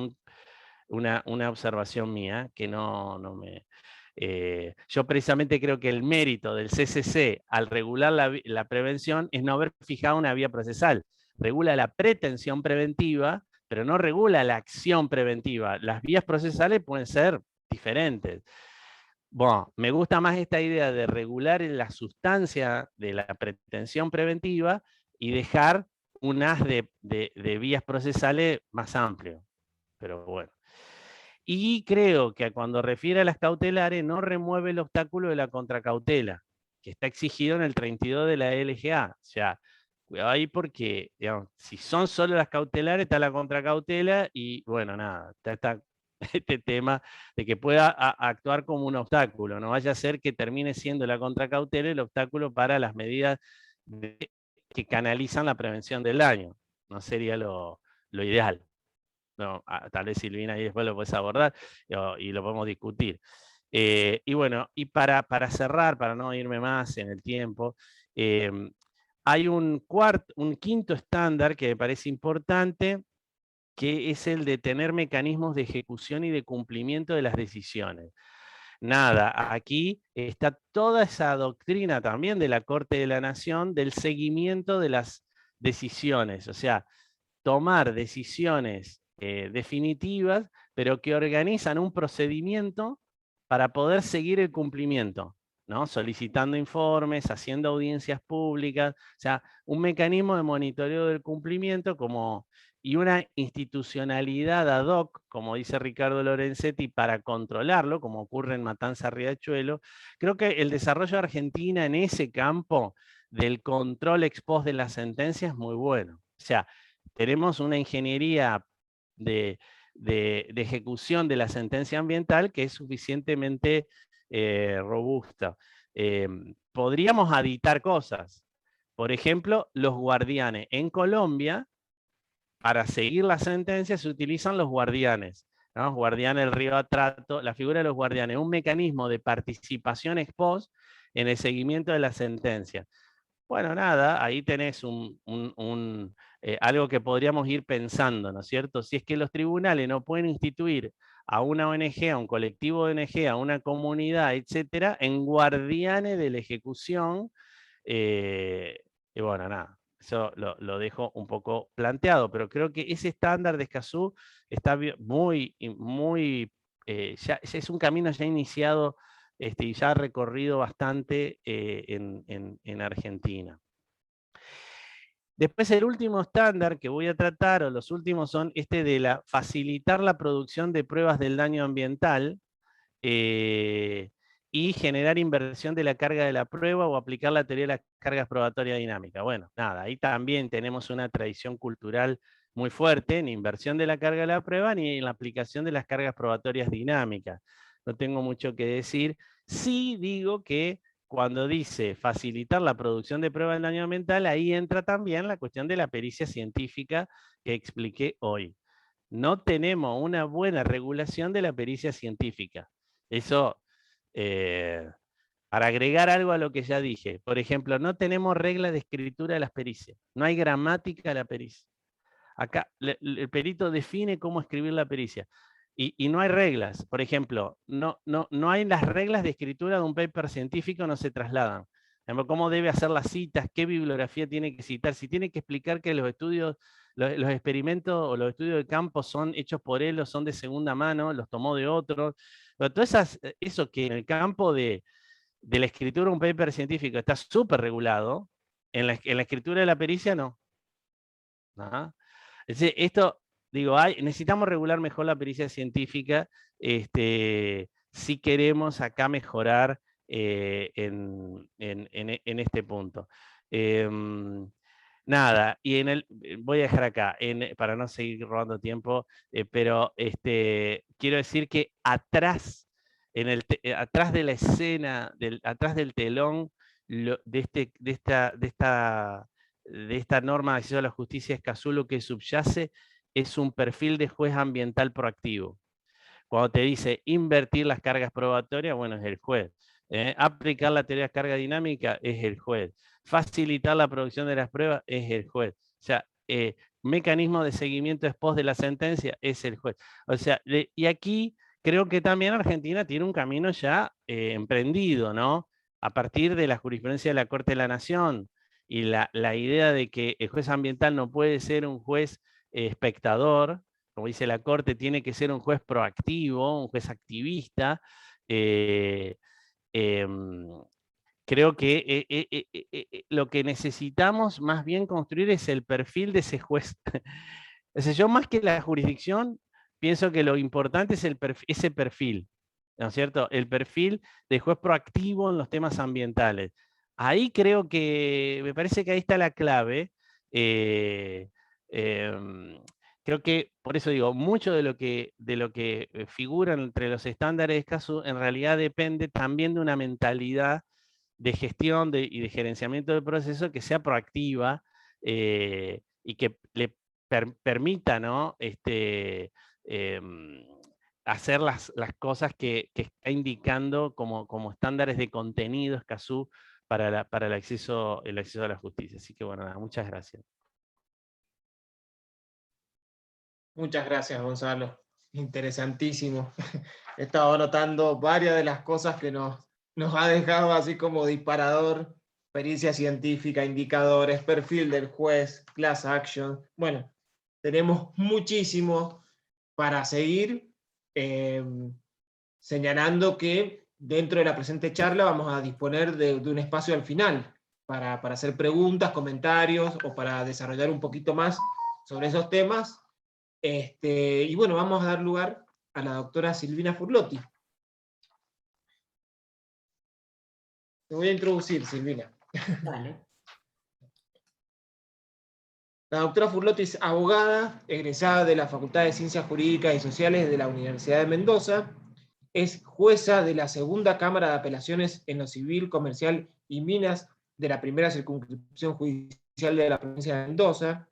observación mía que no me... yo precisamente creo que el mérito del CCC al regular la prevención es no haber fijado una vía procesal. Regula la pretensión preventiva, pero no regula la acción preventiva. Las vías procesales pueden ser diferentes. Bueno, me gusta más esta idea de regular la sustancia de la pretensión preventiva y dejar un haz de vías procesales más amplio. Pero bueno. Y creo que cuando refiere a las cautelares no remueve el obstáculo de la contracautela, que está exigido en el 32 de la LGA. O sea, cuidado ahí porque, digamos, si son solo las cautelares, está la contracautela y, bueno, nada, está este tema de que pueda actuar como un obstáculo. No vaya a ser que termine siendo la contracautela el obstáculo para las medidas que canalizan la prevención del daño. No sería lo ideal. No, tal vez Silvina ahí después lo puedes abordar y lo podemos discutir. Y bueno, y para cerrar, para no irme más en el tiempo, hay un quinto estándar que me parece importante, que es el de tener mecanismos de ejecución y de cumplimiento de las decisiones. Nada, aquí está toda esa doctrina también de la Corte de la Nación del seguimiento de las decisiones, o sea, tomar decisiones definitivas, pero que organizan un procedimiento para poder seguir el cumplimiento, ¿no? Solicitando informes, haciendo audiencias públicas, o sea, un mecanismo de monitoreo del cumplimiento y una institucionalidad ad hoc, como dice Ricardo Lorenzetti, para controlarlo, como ocurre en Matanza Riachuelo. Creo que el desarrollo de Argentina en ese campo del control ex post de las sentencias es muy bueno. O sea, tenemos una ingeniería de ejecución de la sentencia ambiental que es suficientemente robusta. Podríamos aditar cosas. Por ejemplo, los guardianes. En Colombia, para seguir la sentencia se utilizan los guardianes, ¿no? Guardianes del río Atrato, la figura de los guardianes, un mecanismo de participación ex post en el seguimiento de la sentencia. Bueno, nada, ahí tenés algo que podríamos ir pensando, ¿no es cierto? Si es que los tribunales no pueden instituir a una ONG, a un colectivo de ONG, a una comunidad, etcétera, en guardianes de la ejecución, y bueno, nada, eso lo dejo un poco planteado, pero creo que ese estándar de Escazú está muy, ya es un camino ya iniciado y ya ha recorrido bastante en Argentina. Después el último estándar que voy a tratar, o los últimos son de facilitar la producción de pruebas del daño ambiental y generar inversión de la carga de la prueba o aplicar la teoría de las cargas probatorias dinámicas. Bueno, nada, ahí también tenemos una tradición cultural muy fuerte en inversión de la carga de la prueba ni en la aplicación de las cargas probatorias dinámicas. No tengo mucho que decir. Sí digo que cuando dice facilitar la producción de pruebas del daño ambiental, ahí entra también la cuestión de la pericia científica que expliqué hoy. No tenemos una buena regulación de la pericia científica. Eso, para agregar algo a lo que ya dije, por ejemplo, no tenemos reglas de escritura de las pericias, no hay gramática de la pericia. Acá el perito define cómo escribir la pericia. Y no hay reglas. Por ejemplo, no hay las reglas de escritura de un paper científico, no se trasladan. Cómo debe hacer las citas, qué bibliografía tiene que citar, si tiene que explicar que los estudios, los experimentos o los estudios de campo son hechos por él o son de segunda mano, los tomó de otros. Pero todo eso que en el campo de la escritura de un paper científico está súper regulado, en la escritura de la pericia no. ¿Ah? Esto, digo, necesitamos regular mejor la pericia científica si queremos acá mejorar en este punto. Nada, y voy a dejar acá, para no seguir robando tiempo, pero quiero decir que atrás, atrás de la escena, atrás del telón de esta norma de acceso a la justicia Escazú, lo que subyace es un perfil de juez ambiental proactivo. Cuando te dice invertir las cargas probatorias, bueno, es el juez. Aplicar la teoría de carga dinámica es el juez. Facilitar la producción de las pruebas es el juez. O sea, mecanismo de seguimiento ex post de la sentencia es el juez. O sea, y aquí creo que también Argentina tiene un camino ya emprendido, ¿no? A partir de la jurisprudencia de la Corte de la Nación y la idea de que el juez ambiental no puede ser un juez espectador, como dice la Corte, tiene que ser un juez proactivo, un juez activista. Creo que lo que necesitamos más bien construir es el perfil de ese juez. Yo más que la jurisdicción, pienso que lo importante es ese perfil, ¿no es cierto? El perfil de juez proactivo en los temas ambientales. Ahí creo que, me parece que ahí está la clave. Creo que, por eso digo, mucho de lo que figura entre los estándares de Escazú en realidad depende también de una mentalidad de gestión y de gerenciamiento del proceso que sea proactiva y que le permita, ¿no? Hacer las cosas que está indicando como estándares de contenido Escazú para el acceso a la justicia. Así que bueno, nada, muchas gracias. Muchas gracias, Gonzalo. Interesantísimo. He estado anotando varias de las cosas que nos ha dejado así como disparador: pericia científica, indicadores, perfil del juez, class action. Bueno, tenemos muchísimo para seguir. señalando que dentro de la presente charla vamos a disponer de un espacio al final para hacer preguntas, comentarios o para desarrollar un poquito más sobre esos temas. Y bueno, vamos a dar lugar a la doctora Silvina Furlotti. Te voy a introducir, Silvina. Dale. La doctora Furlotti es abogada, egresada de la Facultad de Ciencias Jurídicas y Sociales de la Universidad de Mendoza. Es jueza de la Segunda Cámara de Apelaciones en lo Civil, Comercial y Minas de la Primera Circunscripción Judicial de la Provincia de Mendoza.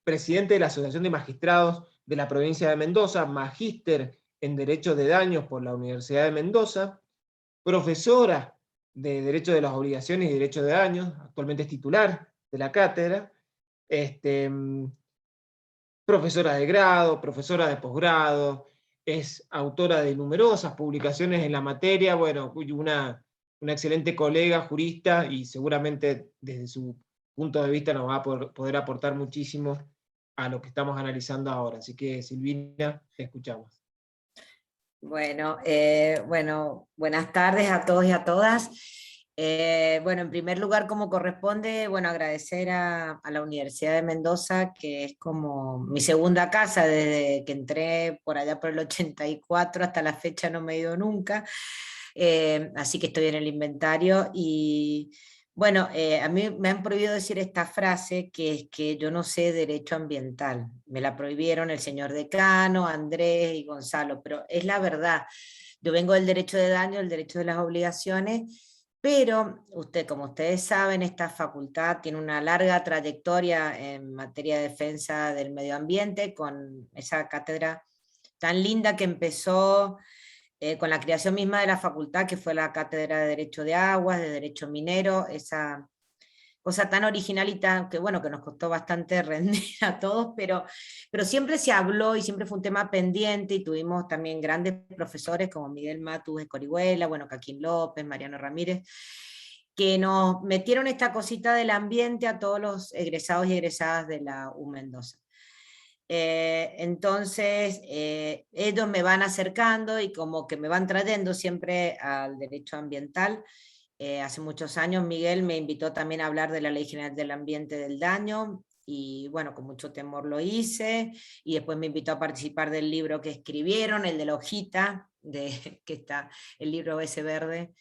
Presidente de la Asociación de Magistrados de la Provincia de Mendoza. Magíster en Derecho de Daños por la Universidad de Mendoza. Profesora de Derecho de las Obligaciones y Derecho de Daños. Actualmente es titular de la cátedra. Profesora de grado, profesora de posgrado, es autora de numerosas publicaciones en la materia, bueno, una excelente colega, jurista, y seguramente desde su punto de vista nos va a poder aportar muchísimo a lo que estamos analizando ahora. Así que, Silvina, te escuchamos. Bueno, buenas tardes a todos y a todas. Bueno, en primer lugar, como corresponde, bueno, agradecer a la Universidad de Mendoza, que es como mi segunda casa, desde que entré por allá por el 84 hasta la fecha no me he ido nunca, así que estoy en el inventario. Y bueno, a mí me han prohibido decir esta frase, que es que yo no sé derecho ambiental. Me la prohibieron el señor decano, Andrés y Gonzalo, pero es la verdad. Yo vengo del derecho de daño, el derecho de las obligaciones, pero como ustedes saben, esta facultad tiene una larga trayectoria en materia de defensa del medio ambiente, con esa cátedra tan linda que empezó con la creación misma de la facultad, que fue la cátedra de Derecho de Aguas, de Derecho Minero, esa cosa tan original y tan, que bueno, que nos costó bastante rendir a todos, pero siempre se habló y siempre fue un tema pendiente, y tuvimos también grandes profesores como Miguel Matus Escorihuela, bueno, Caquín López, Mariano Ramírez, que nos metieron esta cosita del ambiente a todos los egresados y egresadas de la U Mendoza. Entonces, ellos me van acercando y como que me van trayendo siempre al derecho ambiental. Hace muchos años Miguel me invitó también a hablar de la Ley General del Ambiente del Daño, y bueno, con mucho temor lo hice, y después me invitó a participar del libro que escribieron, el de la hojita, que está el libro ese verde.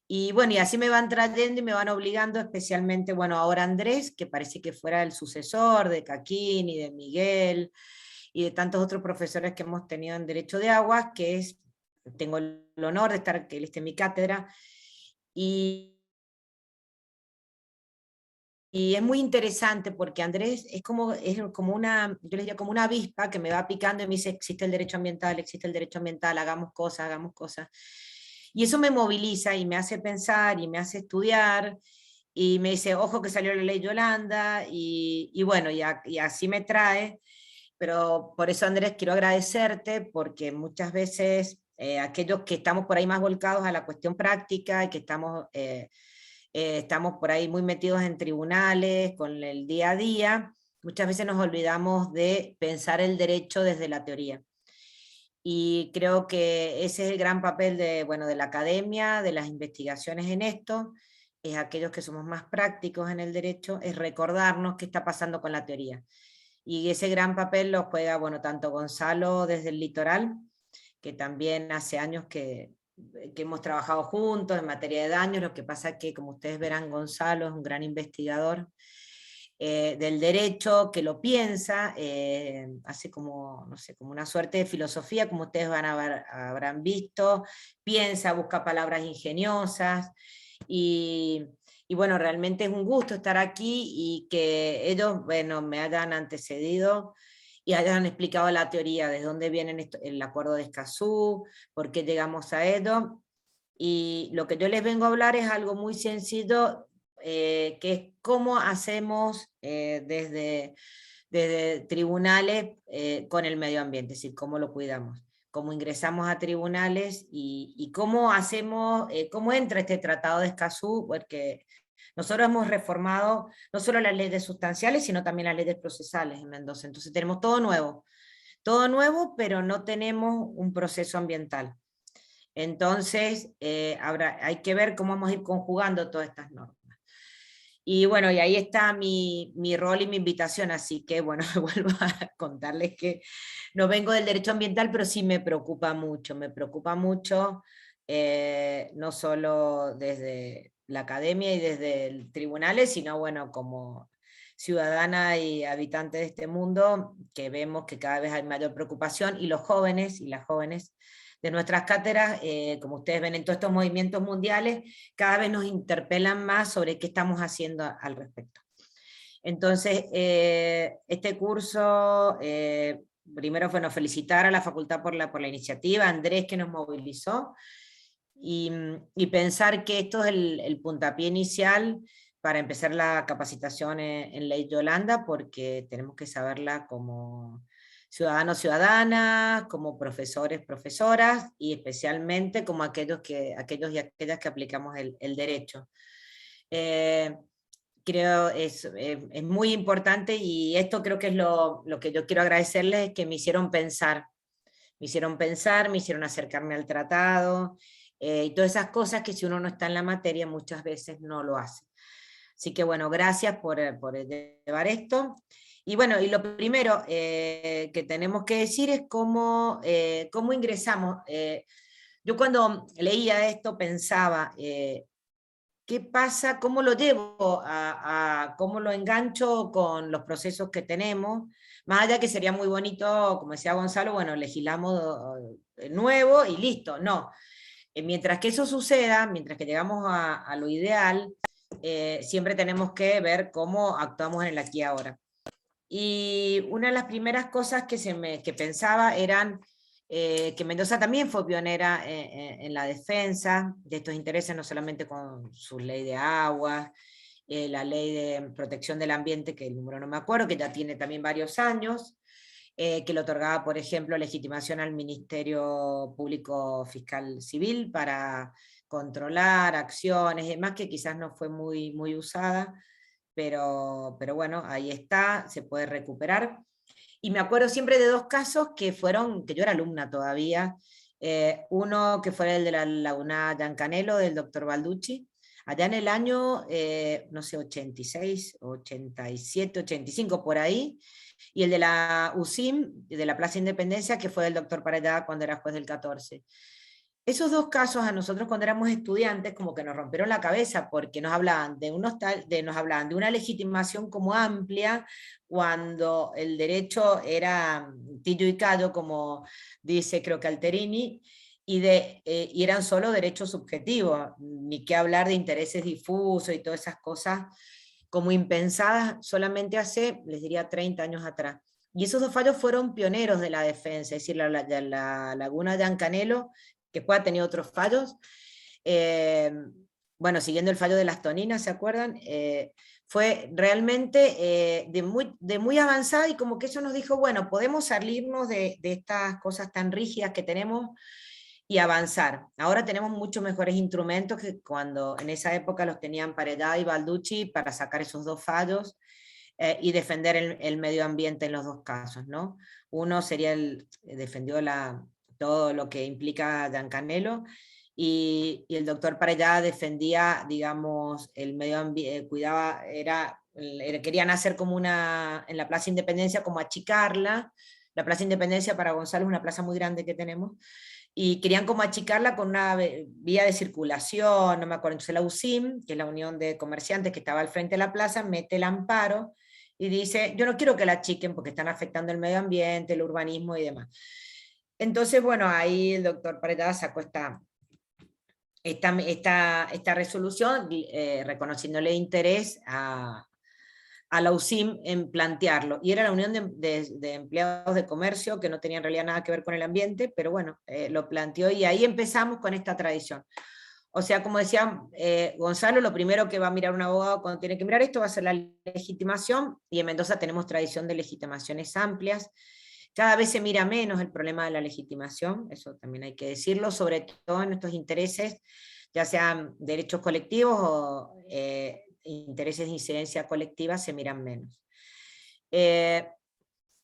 Y bueno, y así me van trayendo y me van obligando, especialmente, bueno, ahora Andrés, que parece que fuera el sucesor de Caquín y de Miguel, y de tantos otros profesores que hemos tenido en Derecho de Aguas, tengo el honor de estar, que él esté en mi cátedra, y es muy interesante porque Andrés es como una, yo les diría como una avispa que me va picando y me dice, existe el derecho ambiental, hagamos cosas. Y eso me moviliza y me hace pensar y me hace estudiar, y me dice, ojo que salió la ley Yolanda, y bueno, y así me trae. Pero por eso, Andrés, quiero agradecerte, porque muchas veces aquellos que estamos por ahí más volcados a la cuestión práctica y que estamos por ahí muy metidos en tribunales, con el día a día, muchas veces nos olvidamos de pensar el derecho desde la teoría. Y creo que ese es el gran papel de la academia, de las investigaciones en esto, es aquellos que somos más prácticos en el derecho, es recordarnos qué está pasando con la teoría. Y ese gran papel lo juega, tanto Gonzalo desde el litoral, que también hace años que hemos trabajado juntos en materia de daños. Lo que pasa es que, como ustedes verán, Gonzalo es un gran investigador del derecho, que lo piensa, hace como una suerte de filosofía, como ustedes habrán visto, piensa, busca palabras ingeniosas, y bueno, realmente es un gusto estar aquí, y que ellos, me hayan antecedido y hayan explicado la teoría, de dónde viene el acuerdo de Escazú, por qué llegamos a ello. Y lo que yo les vengo a hablar es algo muy sencillo, que es cómo hacemos desde tribunales con el medio ambiente, es decir, cómo lo cuidamos, cómo ingresamos a tribunales, y cómo hacemos, cómo entra este tratado de Escazú, porque nosotros hemos reformado no solo las leyes sustanciales, sino también las leyes procesales en Mendoza. Entonces tenemos todo nuevo, pero no tenemos un proceso ambiental. Entonces, hay que ver cómo vamos a ir conjugando todas estas normas. Y bueno, y ahí está mi rol y mi invitación, así que bueno, vuelvo a contarles que no vengo del derecho ambiental, pero sí me preocupa mucho, no solo desde la academia y desde el tribunales, sino bueno, como ciudadana y habitante de este mundo, que vemos que cada vez hay mayor preocupación, y los jóvenes y las jóvenes de nuestras cátedras, como ustedes ven en todos estos movimientos mundiales, cada vez nos interpelan más sobre qué estamos haciendo al respecto. Entonces, este curso, primero fue felicitar a la facultad por la iniciativa, a Andrés que nos movilizó, y pensar que esto es el puntapié inicial para empezar la capacitación en Ley Yolanda, porque tenemos que saberla como ciudadanos, ciudadanas, como profesores, profesoras, y especialmente como aquellos y aquellas que aplicamos el derecho. Creo es muy importante, y esto creo que es lo que yo quiero agradecerles, es que me hicieron pensar, me hicieron acercarme al tratado, y todas esas cosas que si uno no está en la materia muchas veces no lo hace. Así que bueno, gracias por llevar esto. Y bueno, y lo primero que tenemos que decir es cómo ingresamos. Yo cuando leía esto pensaba, ¿qué pasa? ¿Cómo lo llevo cómo lo engancho con los procesos que tenemos? Más allá que sería muy bonito, como decía Gonzalo, bueno, legislamos nuevo y listo. No. Mientras que eso suceda, mientras que llegamos a lo ideal, siempre tenemos que ver cómo actuamos en el aquí y ahora. Y una de las primeras cosas que pensaba eran que Mendoza también fue pionera en la defensa de estos intereses, no solamente con su ley de aguas, la ley de protección del ambiente, que el número no me acuerdo, que ya tiene también varios años, que le otorgaba, por ejemplo, legitimación al Ministerio Público Fiscal Civil para controlar acciones y demás, que quizás no fue muy, muy usada, pero bueno, ahí está, se puede recuperar. Y me acuerdo siempre de dos casos que yo era alumna todavía, uno que fue el de la Laguna Giancanello, del doctor Balducci, allá en el año, no sé, 86, 87, 85, por ahí, y el de la UCIM, de la Plaza Independencia, que fue del doctor Paredá cuando era juez del 14. Esos dos casos a nosotros cuando éramos estudiantes como que nos rompieron la cabeza, porque nos hablaban de una legitimación como amplia, cuando el derecho era tillo y callo, como dice creo que Alterini, y eran solo derechos subjetivos, ni qué hablar de intereses difusos y todas esas cosas como impensadas solamente hace, les diría, 30 años atrás. Y esos dos fallos fueron pioneros de la defensa, es decir, la Laguna Giancanello, que después ha tenido otros fallos, bueno, siguiendo el fallo de las toninas, ¿se acuerdan? Fue realmente de muy avanzada, y como que eso nos dijo, bueno, podemos salirnos de estas cosas tan rígidas que tenemos y avanzar. Ahora tenemos muchos mejores instrumentos que cuando en esa época los tenían Paredá y Balducci para sacar esos dos fallos y defender el medio ambiente en los dos casos, ¿no? Uno sería defendió todo lo que implica Giancanello, y el doctor Paredá defendía, digamos, el medio ambiente, cuidaba, querían hacer como en la Plaza Independencia, como achicarla. La Plaza Independencia para Gonzalo es una plaza muy grande que tenemos, y querían como achicarla con una vía de circulación, no me acuerdo. Entonces la UCIM, que es la Unión de Comerciantes que estaba al frente de la plaza, mete el amparo y dice, yo no quiero que la achiquen porque están afectando el medio ambiente, el urbanismo y demás. Entonces, bueno, ahí el doctor Paredá sacó esta resolución, reconociéndole interés a la UCIM en plantearlo, y era la Unión de Empleados de Comercio, que no tenía en realidad nada que ver con el ambiente, pero bueno, lo planteó, y ahí empezamos con esta tradición. O sea, como decía Gonzalo, lo primero que va a mirar un abogado cuando tiene que mirar esto va a ser la legitimación, y en Mendoza tenemos tradición de legitimaciones amplias. Cada vez se mira menos el problema de la legitimación, eso también hay que decirlo, sobre todo en nuestros intereses, ya sean derechos colectivos o intereses de incidencia colectiva, se miran menos.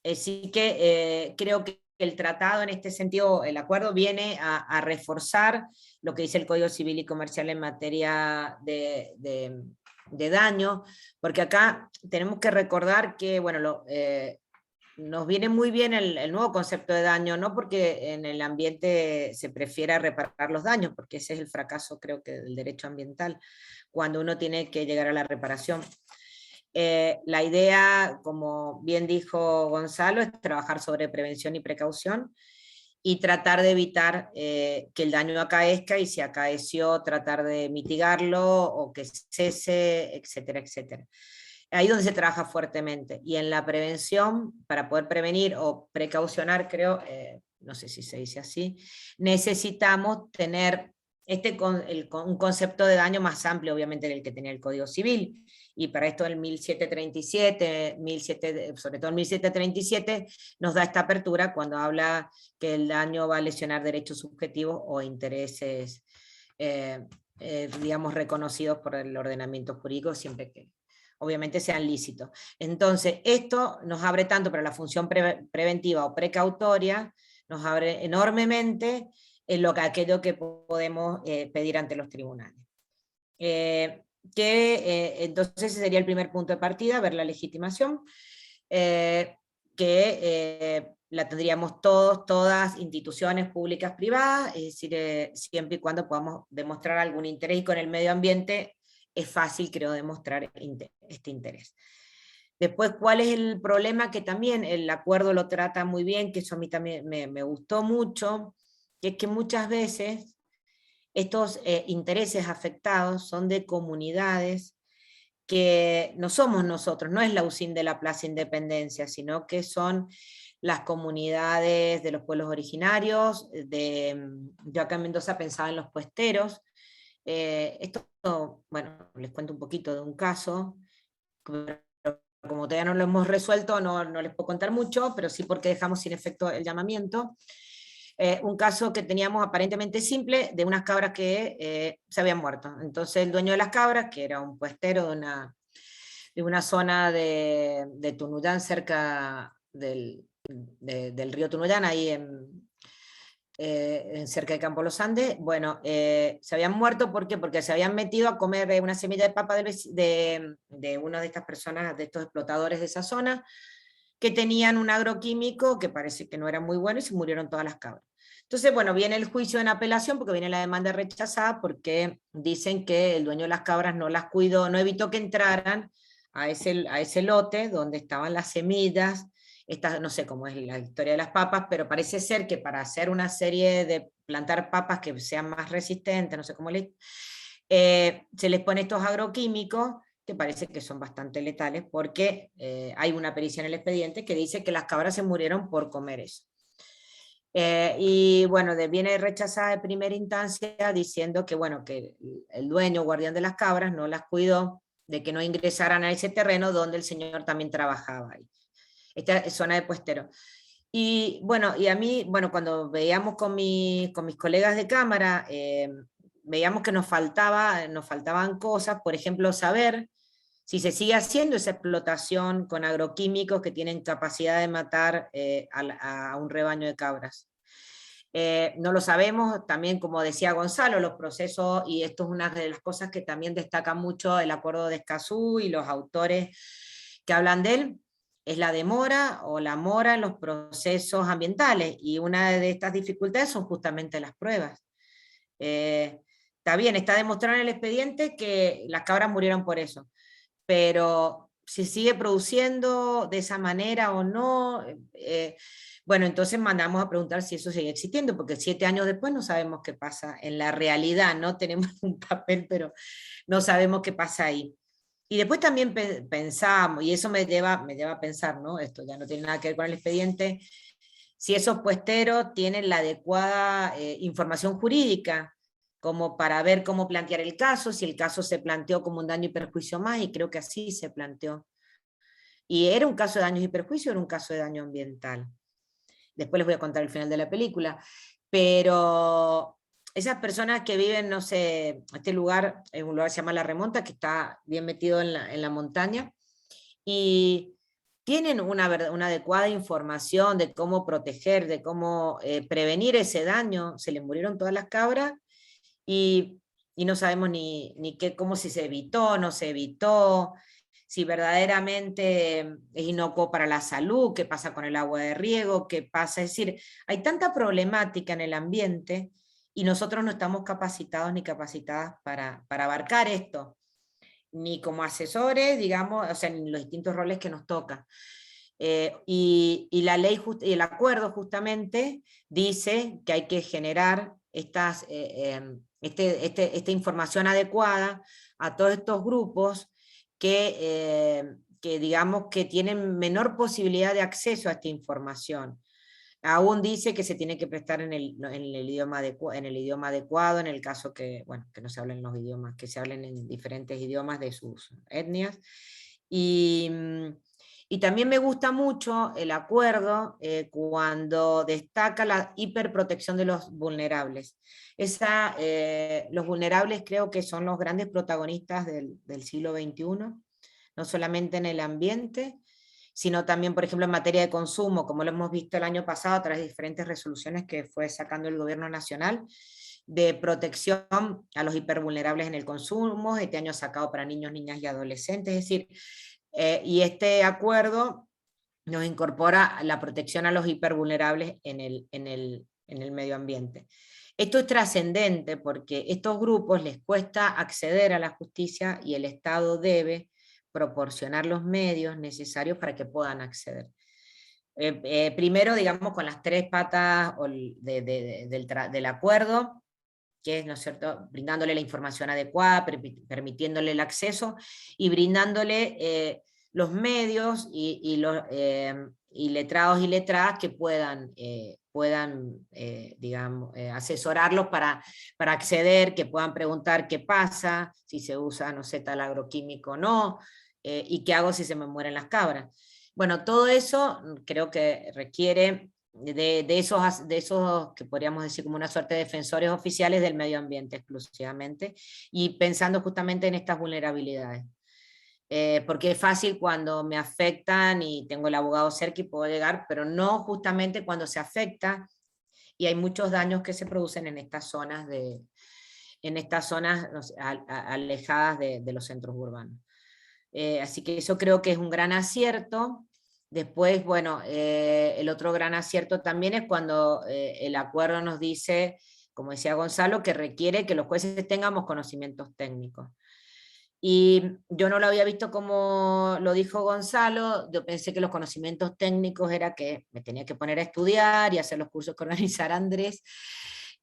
Así que creo que el tratado en este sentido, el acuerdo viene a reforzar lo que dice el Código Civil y Comercial en materia de daño, porque acá tenemos que recordar que, bueno, nos viene muy bien el nuevo concepto de daño, no porque en el ambiente se prefiera reparar los daños, porque ese es el fracaso, creo que, del derecho ambiental, cuando uno tiene que llegar a la reparación. La idea, como bien dijo Gonzalo, es trabajar sobre prevención y precaución y tratar de evitar que el daño acaezca, y si acaeció, tratar de mitigarlo o que cese, etcétera, etcétera. Ahí es donde se trabaja fuertemente. Y en la prevención, para poder prevenir o precaucionar, creo, no sé si se dice así, necesitamos tener un concepto de daño más amplio, obviamente, del que tenía el Código Civil. Y para esto el 1737, sobre todo el 1737, nos da esta apertura cuando habla que el daño va a lesionar derechos subjetivos o intereses, digamos, reconocidos por el ordenamiento jurídico, siempre que obviamente sean lícitos. Entonces, esto nos abre tanto para la función preventiva o precautoria, nos abre enormemente en aquello que podemos pedir ante los tribunales. Entonces ese sería el primer punto de partida, ver la legitimación, la tendríamos todas, instituciones públicas, privadas, es decir, siempre y cuando podamos demostrar algún interés, y con el medio ambiente es fácil, creo, demostrar este interés. Después, ¿cuál es el problema? Que también el acuerdo lo trata muy bien, que eso a mí también me gustó mucho, que es que muchas veces estos intereses afectados son de comunidades que no somos nosotros, no es la UCIN de la Plaza Independencia, sino que son las comunidades de los pueblos originarios. Yo acá en Mendoza pensaba en los puesteros. Esto, bueno, les cuento un poquito de un caso, pero como todavía no lo hemos resuelto, no les puedo contar mucho, pero sí porque dejamos sin efecto el llamamiento. Un caso que teníamos aparentemente simple, de unas cabras que se habían muerto. Entonces el dueño de las cabras, que era un puestero de una zona de Tunuyán, cerca del río Tunuyán, ahí cerca de Campo Los Andes, bueno, se habían muerto. ¿Por qué? Porque se habían metido a comer una semilla de papa de una de estas personas, de estos explotadores de esa zona, que tenían un agroquímico que parece que no era muy bueno, y se murieron todas las cabras. Entonces, bueno, viene el juicio en apelación, porque viene la demanda rechazada, porque dicen que el dueño de las cabras no las cuidó, no evitó que entraran a ese lote donde estaban las semillas. No sé cómo es la historia de las papas, pero parece ser que para hacer una serie de plantar papas que sean más resistentes, no sé cómo se les pone estos agroquímicos, que parece que son bastante letales, porque hay una pericia en el expediente que dice que las cabras se murieron por comer eso. Y bueno, viene rechazada de primera instancia diciendo que, bueno, que el dueño, guardián de las cabras, no las cuidó de que no ingresaran a ese terreno donde el señor también trabajaba ahí. Esta es zona de puestero. Y bueno, y a mí, bueno, cuando veíamos con mis colegas de cámara, veíamos que nos faltaban cosas, por ejemplo, saber si se sigue haciendo esa explotación con agroquímicos que tienen capacidad de matar a un rebaño de cabras. No lo sabemos, también como decía Gonzalo, los procesos, y esto es una de las cosas que también destaca mucho el acuerdo de Escazú y los autores que hablan de él, es la demora o la mora en los procesos ambientales, y una de estas dificultades son justamente las pruebas. Está bien, está demostrado en el expediente que las cabras murieron por eso, pero si sigue produciendo de esa manera o no, bueno, entonces mandamos a preguntar si eso sigue existiendo, porque 7 años después no sabemos qué pasa en la realidad, no tenemos un papel, pero no sabemos qué pasa ahí. Y después también pensamos, y eso me lleva a pensar, ¿no? Esto ya no tiene nada que ver con el expediente, si esos puesteros tienen la adecuada información jurídica, como para ver cómo plantear el caso, si el caso se planteó como un daño y perjuicio más, y creo que así se planteó. Y era un caso de daños y perjuicios, era un caso de daño ambiental. Después les voy a contar el final de la película. Pero esas personas que viven, no sé, este lugar, es un lugar que se llama La Remonta, que está bien metido en la montaña, y tienen una adecuada información de cómo proteger, de cómo prevenir ese daño. Se les murieron todas las cabras y no sabemos ni cómo, si se evitó, no se evitó, si verdaderamente es inocuo para la salud, qué pasa con el agua de riego, qué pasa. Es decir, hay tanta problemática en el ambiente y nosotros no estamos capacitados ni capacitadas para abarcar esto, ni como asesores, digamos, o sea, en los distintos roles que nos tocan. Y la ley y el acuerdo justamente dice que hay que generar esta información adecuada a todos estos grupos que digamos que tienen menor posibilidad de acceso a esta información. Aún dice que se tiene que prestar en el idioma adecuado, en el caso que, bueno, que no se hablen los idiomas, que se hablen en diferentes idiomas de sus etnias. Y también me gusta mucho el acuerdo cuando destaca la hiperprotección de los vulnerables. Los vulnerables creo que son los grandes protagonistas del siglo XXI, no solamente en el ambiente, sino también, por ejemplo, en materia de consumo, como lo hemos visto el año pasado a través de diferentes resoluciones que fue sacando el gobierno nacional, de protección a los hipervulnerables en el consumo, este año sacado para niños, niñas y adolescentes, es decir, y este acuerdo nos incorpora la protección a los hipervulnerables en el medio ambiente. Esto es trascendente porque a estos grupos les cuesta acceder a la justicia y el Estado debe proporcionar los medios necesarios para que puedan acceder. Primero, digamos, con las tres patas del acuerdo, que es, ¿no es cierto?, brindándole la información adecuada, permitiéndole el acceso y brindándole los medios y letrados y letradas que puedan digamos, asesorarlos para acceder, que puedan preguntar qué pasa, si se usa, no sé, tal agroquímico o no, y qué hago si se me mueren las cabras. Bueno, todo eso creo que requiere de esos que podríamos decir como una suerte de defensores oficiales del medio ambiente exclusivamente, y pensando justamente en estas vulnerabilidades. Porque es fácil cuando me afectan y tengo el abogado cerca y puedo llegar, pero no justamente cuando se afecta y hay muchos daños que se producen en estas zonas, no sé, alejadas de los centros urbanos. Así que eso creo que es un gran acierto. Después, bueno, el otro gran acierto también es cuando el acuerdo nos dice, como decía Gonzalo, que requiere que los jueces tengamos conocimientos técnicos. Y yo no lo había visto como lo dijo Gonzalo, yo pensé que los conocimientos técnicos era que me tenía que poner a estudiar y hacer los cursos que organizara Andrés,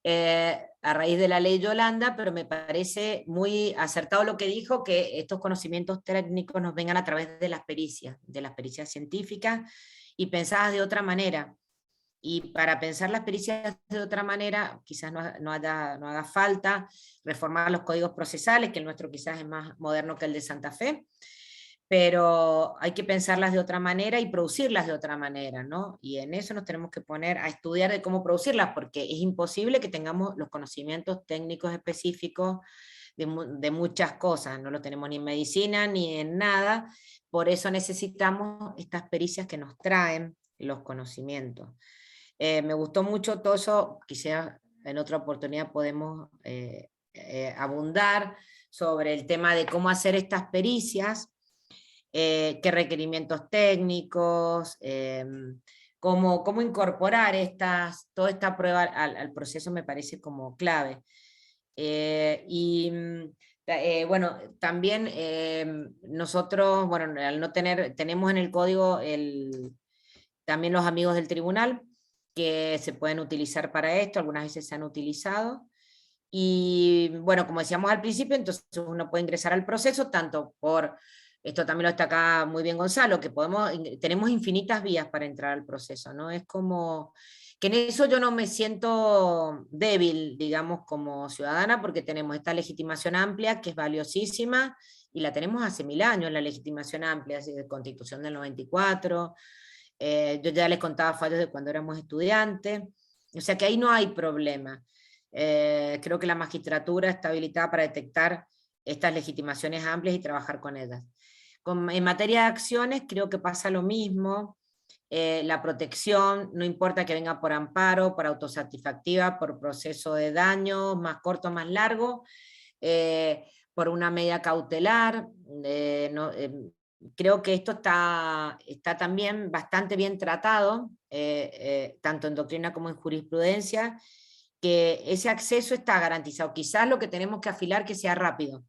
a raíz de la ley Yolanda, pero me parece muy acertado lo que dijo, que estos conocimientos técnicos nos vengan a través de las pericias científicas y pensadas de otra manera. Y para pensar las pericias de otra manera, quizás no haga falta reformar los códigos procesales, que el nuestro quizás es más moderno que el de Santa Fe, pero hay que pensarlas de otra manera y producirlas de otra manera, ¿no? Y en eso nos tenemos que poner a estudiar de cómo producirlas, porque es imposible que tengamos los conocimientos técnicos específicos de muchas cosas, no lo tenemos ni en medicina ni en nada, por eso necesitamos estas pericias que nos traen los conocimientos. Me gustó mucho todo eso, quizás en otra oportunidad podemos abundar sobre el tema de cómo hacer estas pericias, qué requerimientos técnicos, cómo incorporar toda esta prueba al proceso me parece como clave. Bueno, también nosotros, bueno, al no tenemos en el código también los amigos del tribunal, que se pueden utilizar para esto, algunas veces se han utilizado. Y bueno, como decíamos al principio, entonces uno puede ingresar al proceso, tanto por, esto también lo destaca muy bien Gonzalo, que tenemos infinitas vías para entrar al proceso, ¿no? Es como que en eso yo no me siento débil, digamos, como ciudadana, porque tenemos esta legitimación amplia, que es valiosísima, y la tenemos hace 1000 años, la legitimación amplia, así de Constitución del 94, yo ya les contaba fallos de cuando éramos estudiantes, o sea que ahí no hay problema. Creo que la magistratura está habilitada para detectar estas legitimaciones amplias y trabajar con ellas. En materia de acciones creo que pasa lo mismo. La protección, no importa que venga por amparo, por autosatisfactiva, por proceso de daño, más corto, más largo, por una medida cautelar. Creo que esto está también bastante bien tratado, tanto en doctrina como en jurisprudencia, que ese acceso está garantizado. Quizás lo que tenemos que afilar que sea rápido,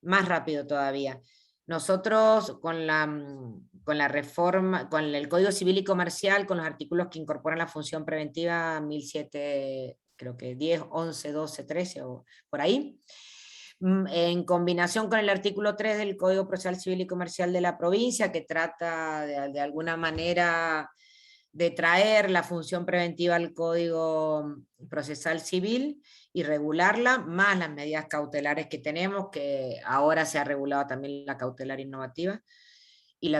más rápido todavía. Nosotros con la reforma, con el Código Civil y Comercial, con los artículos que incorporan la función preventiva 1007, creo que 10, 11, 12, 13 o por ahí, en combinación con el artículo 3 del Código Procesal Civil y Comercial de la provincia, que trata de alguna manera de traer la función preventiva al Código Procesal Civil y regularla, más las medidas cautelares que tenemos, que ahora se ha regulado también la cautelar innovativa. Y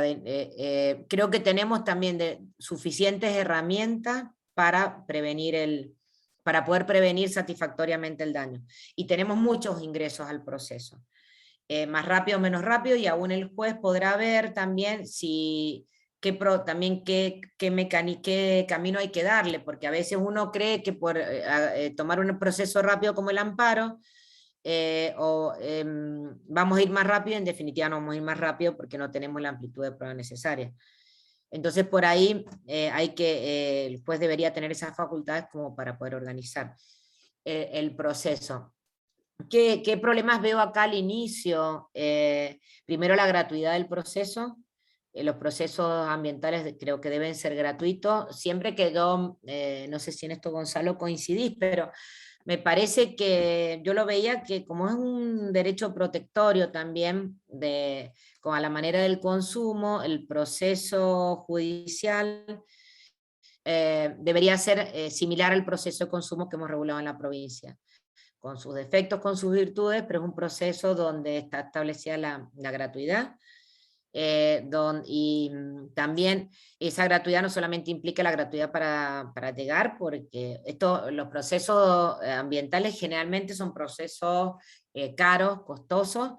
creo que tenemos también suficientes herramientas para poder prevenir satisfactoriamente el daño. Y tenemos muchos ingresos al proceso. Más rápido o menos rápido, y aún el juez podrá ver también qué camino hay que darle, porque a veces uno cree que por tomar un proceso rápido como el amparo, vamos a ir más rápido. En definitiva no vamos a ir más rápido porque no tenemos la amplitud de prueba necesaria. Entonces por ahí el juez debería tener esas facultades como para poder organizar el proceso. ¿Qué problemas veo acá al inicio? Primero, la gratuidad del proceso. Los procesos ambientales creo que deben ser gratuitos. Siempre quedó, no sé si en esto Gonzalo coincidís, pero me parece que yo lo veía que como es un derecho protectorio también, como a la manera del consumo, el proceso judicial debería ser similar al proceso de consumo que hemos regulado en la provincia, con sus defectos, con sus virtudes, pero es un proceso donde está establecida la gratuidad. Y también esa gratuidad no solamente implica la gratuidad para llegar, porque los procesos ambientales generalmente son procesos caros, costosos,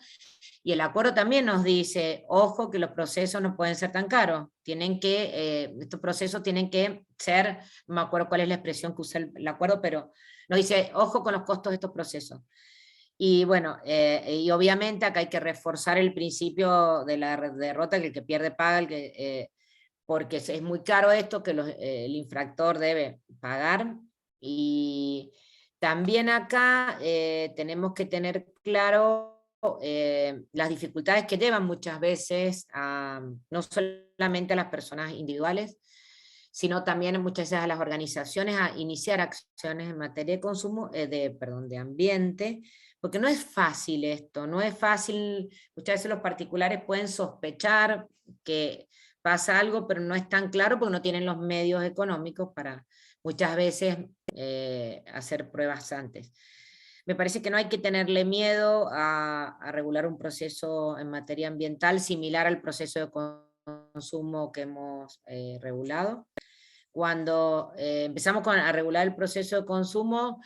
y el acuerdo también nos dice, ojo, que los procesos no pueden ser tan caros, estos procesos tienen que ser, no me acuerdo cuál es la expresión que usa el acuerdo, pero nos dice, ojo con los costos de estos procesos. Y bueno, y obviamente acá hay que reforzar el principio de la derrota, que el que pierde paga, porque es muy caro esto, que el infractor debe pagar. Y también acá tenemos que tener claro las dificultades que llevan muchas veces no solamente a las personas individuales, sino también muchas veces a las organizaciones a iniciar acciones en materia de consumo, de ambiente, porque no es fácil esto, no es fácil. Muchas veces los particulares pueden sospechar que pasa algo, pero no es tan claro porque no tienen los medios económicos para muchas veces hacer pruebas antes. Me parece que no hay que tenerle miedo a regular un proceso en materia ambiental similar al proceso de consumo que hemos regulado. Cuando empezamos a regular el proceso de consumo,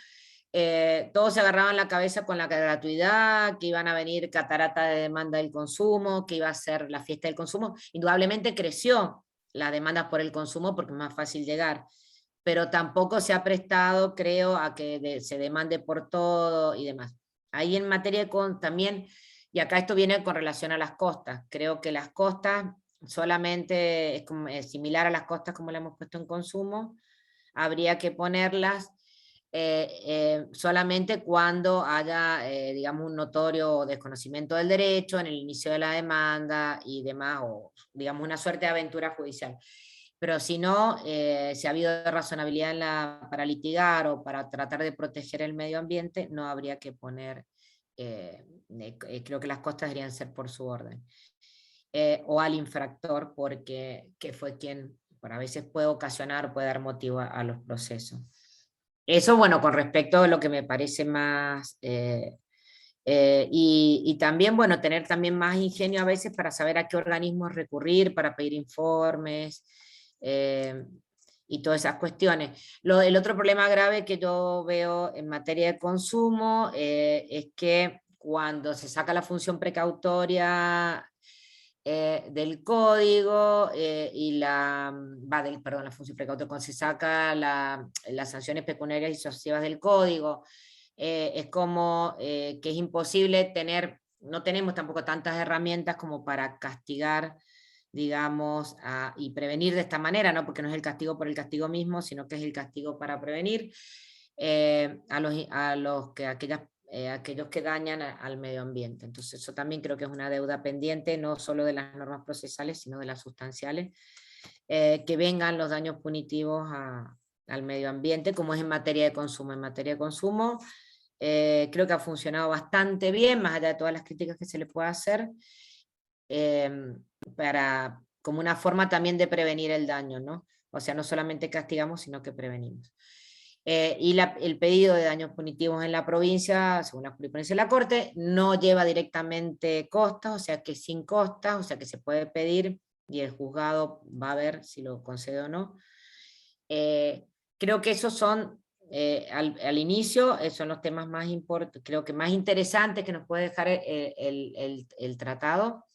todos se agarraban la cabeza con la gratuidad, que iban a venir catarata de demanda del consumo, que iba a ser la fiesta del consumo. Indudablemente creció la demanda por el consumo porque es más fácil llegar, pero tampoco se ha prestado, creo, a que se demande por todo y demás. Ahí en materia también, y acá esto viene con relación a las costas, creo que las costas solamente es similar a las costas como la hemos puesto en consumo, habría que ponerlas solamente cuando haya, digamos, un notorio desconocimiento del derecho en el inicio de la demanda y demás, o digamos una suerte de aventura judicial. Pero si no, si ha habido razonabilidad para litigar o para tratar de proteger el medio ambiente, no habría que poner, creo que las costas deberían ser por su orden. O al infractor, porque que fue quien a veces puede ocasionar, puede dar motivo a los procesos. Eso, bueno, con respecto a lo que me parece más... y también, bueno, tener también más ingenio a veces para saber a qué organismos recurrir, para pedir informes, y todas esas cuestiones. El otro problema grave que yo veo en materia de consumo es que cuando se saca la función precautoria, del código y la función precautoria, cuando se saca las sanciones pecuniarias y sucesivas del código, es como que es imposible tener, no tenemos tampoco tantas herramientas como para castigar, digamos, y prevenir de esta manera, ¿no? Porque no es el castigo por el castigo mismo, sino que es el castigo para prevenir aquellos que dañan al medio ambiente. Entonces eso también creo que es una deuda pendiente, no solo de las normas procesales, sino de las sustanciales, que vengan los daños punitivos al medio ambiente, como es en materia de consumo. En materia de consumo creo que ha funcionado bastante bien, más allá de todas las críticas que se le pueda hacer, como una forma también de prevenir el daño, ¿no? O sea, no solamente castigamos, sino que prevenimos. Y el pedido de daños punitivos en la provincia, según la jurisprudencia de la Corte, no lleva directamente costas, o sea que sin costas, o sea que se puede pedir y el juzgado va a ver si lo concede o no. Creo que esos son, al inicio, son los temas más importantes, creo que más interesantes que nos puede dejar el tratado.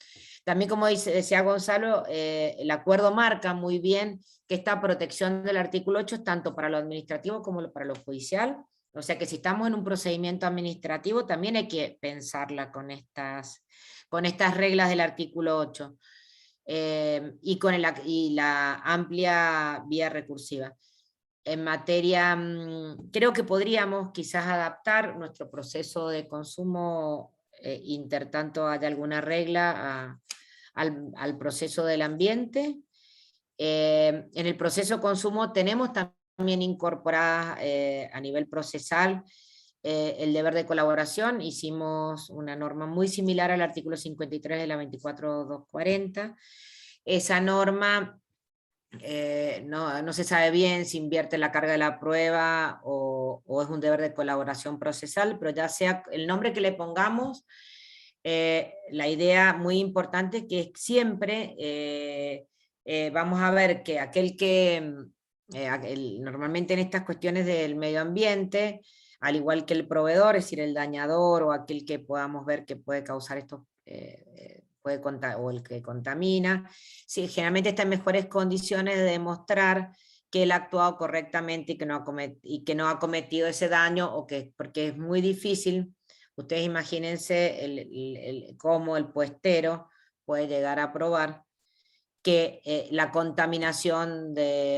También, como decía Gonzalo, el acuerdo marca muy bien que esta protección del artículo 8 es tanto para lo administrativo como para lo judicial. O sea que si estamos en un procedimiento administrativo, también hay que pensarla con estas reglas del artículo 8 y la amplia vía recursiva. En materia, creo que podríamos quizás adaptar nuestro proceso de consumo, intertanto haya alguna regla al proceso del ambiente. En el proceso de consumo tenemos también incorporadas a nivel procesal el deber de colaboración. Hicimos una norma muy similar al artículo 53 de la 24.240. Esa norma no se sabe bien si invierte la carga de la prueba o es un deber de colaboración procesal, pero ya sea el nombre que le pongamos, la idea muy importante que siempre vamos a ver que aquel que, normalmente en estas cuestiones del medio ambiente, al igual que el proveedor, es decir, el dañador o aquel que podamos ver que puede causar estos, o el que contamina, sí, generalmente está en mejores condiciones de demostrar que él ha actuado correctamente y que no ha cometido ese daño, porque es muy difícil. Ustedes imagínense cómo el puestero puede llegar a probar que la contaminación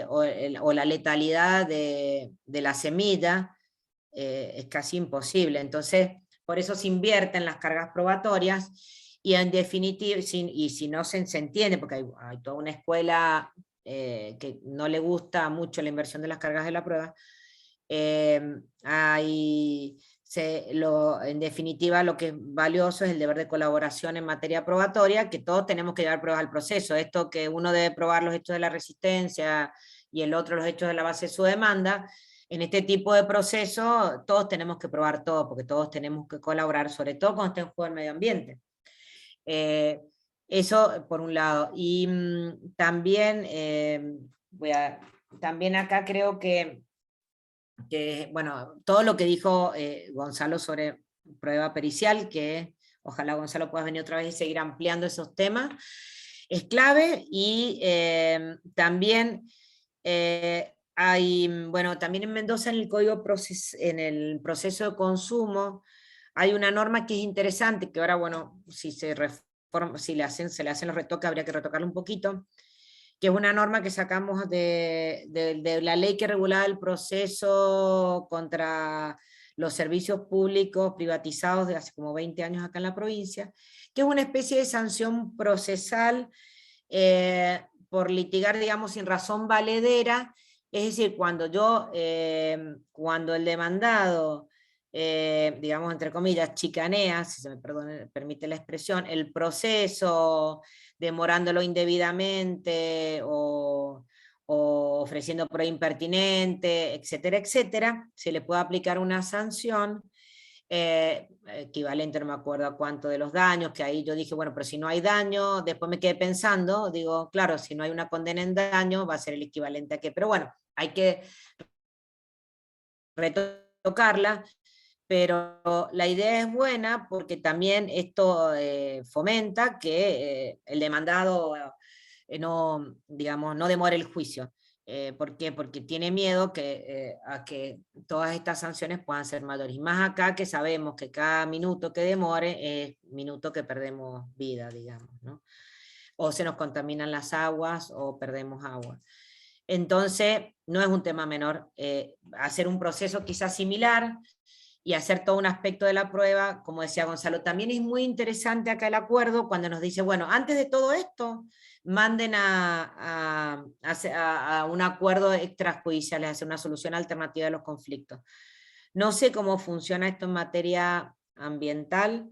o la letalidad de la semilla es casi imposible. Entonces, por eso se invierten las cargas probatorias y en definitiva, y si no se entiende, porque hay toda una escuela que no le gusta mucho la inversión de las cargas de la prueba, en definitiva lo que es valioso es el deber de colaboración en materia probatoria, que todos tenemos que llevar pruebas al proceso. Esto que uno debe probar los hechos de la resistencia y el otro los hechos de la base de su demanda, en este tipo de proceso todos tenemos que probar todo, porque todos tenemos que colaborar, sobre todo cuando está en juego el medio ambiente. Eso por un lado. Y también, también acá creo que, bueno, todo lo que dijo Gonzalo sobre prueba pericial, que ojalá Gonzalo puedas venir otra vez y seguir ampliando esos temas, es clave. Y también también en Mendoza, en el código en el proceso de consumo, hay una norma que es interesante, que ahora, bueno, si se le hacen los retoques, habría que retocarlo un poquito, que es una norma que sacamos de la ley que regulaba el proceso contra los servicios públicos privatizados de hace como 20 años acá en la provincia, que es una especie de sanción procesal por litigar, digamos, sin razón valedera. Es decir, cuando el demandado, digamos, entre comillas, chicanea, si se me permite la expresión, el proceso, demorándolo indebidamente o ofreciendo prueba impertinente, etcétera, etcétera, se le puede aplicar una sanción equivalente, no me acuerdo a cuánto de los daños, que ahí yo dije, bueno, pero si no hay daño, después me quedé pensando, digo, claro, si no hay una condena en daño, va a ser el equivalente a qué, pero bueno, hay que retocarla, pero la idea es buena porque también esto fomenta que el demandado no, digamos, no demore el juicio. ¿Por qué? Porque tiene miedo a que todas estas sanciones puedan ser mayores. Y más acá que sabemos que cada minuto que demore es minuto que perdemos vida, digamos, ¿no? O se nos contaminan las aguas o perdemos agua. Entonces, no es un tema menor hacer un proceso quizás similar y hacer todo un aspecto de la prueba, como decía Gonzalo. También es muy interesante acá el acuerdo cuando nos dice, bueno, antes de todo esto, manden a un acuerdo extrajudicial, a hacer una solución alternativa de los conflictos. No sé cómo funciona esto en materia ambiental,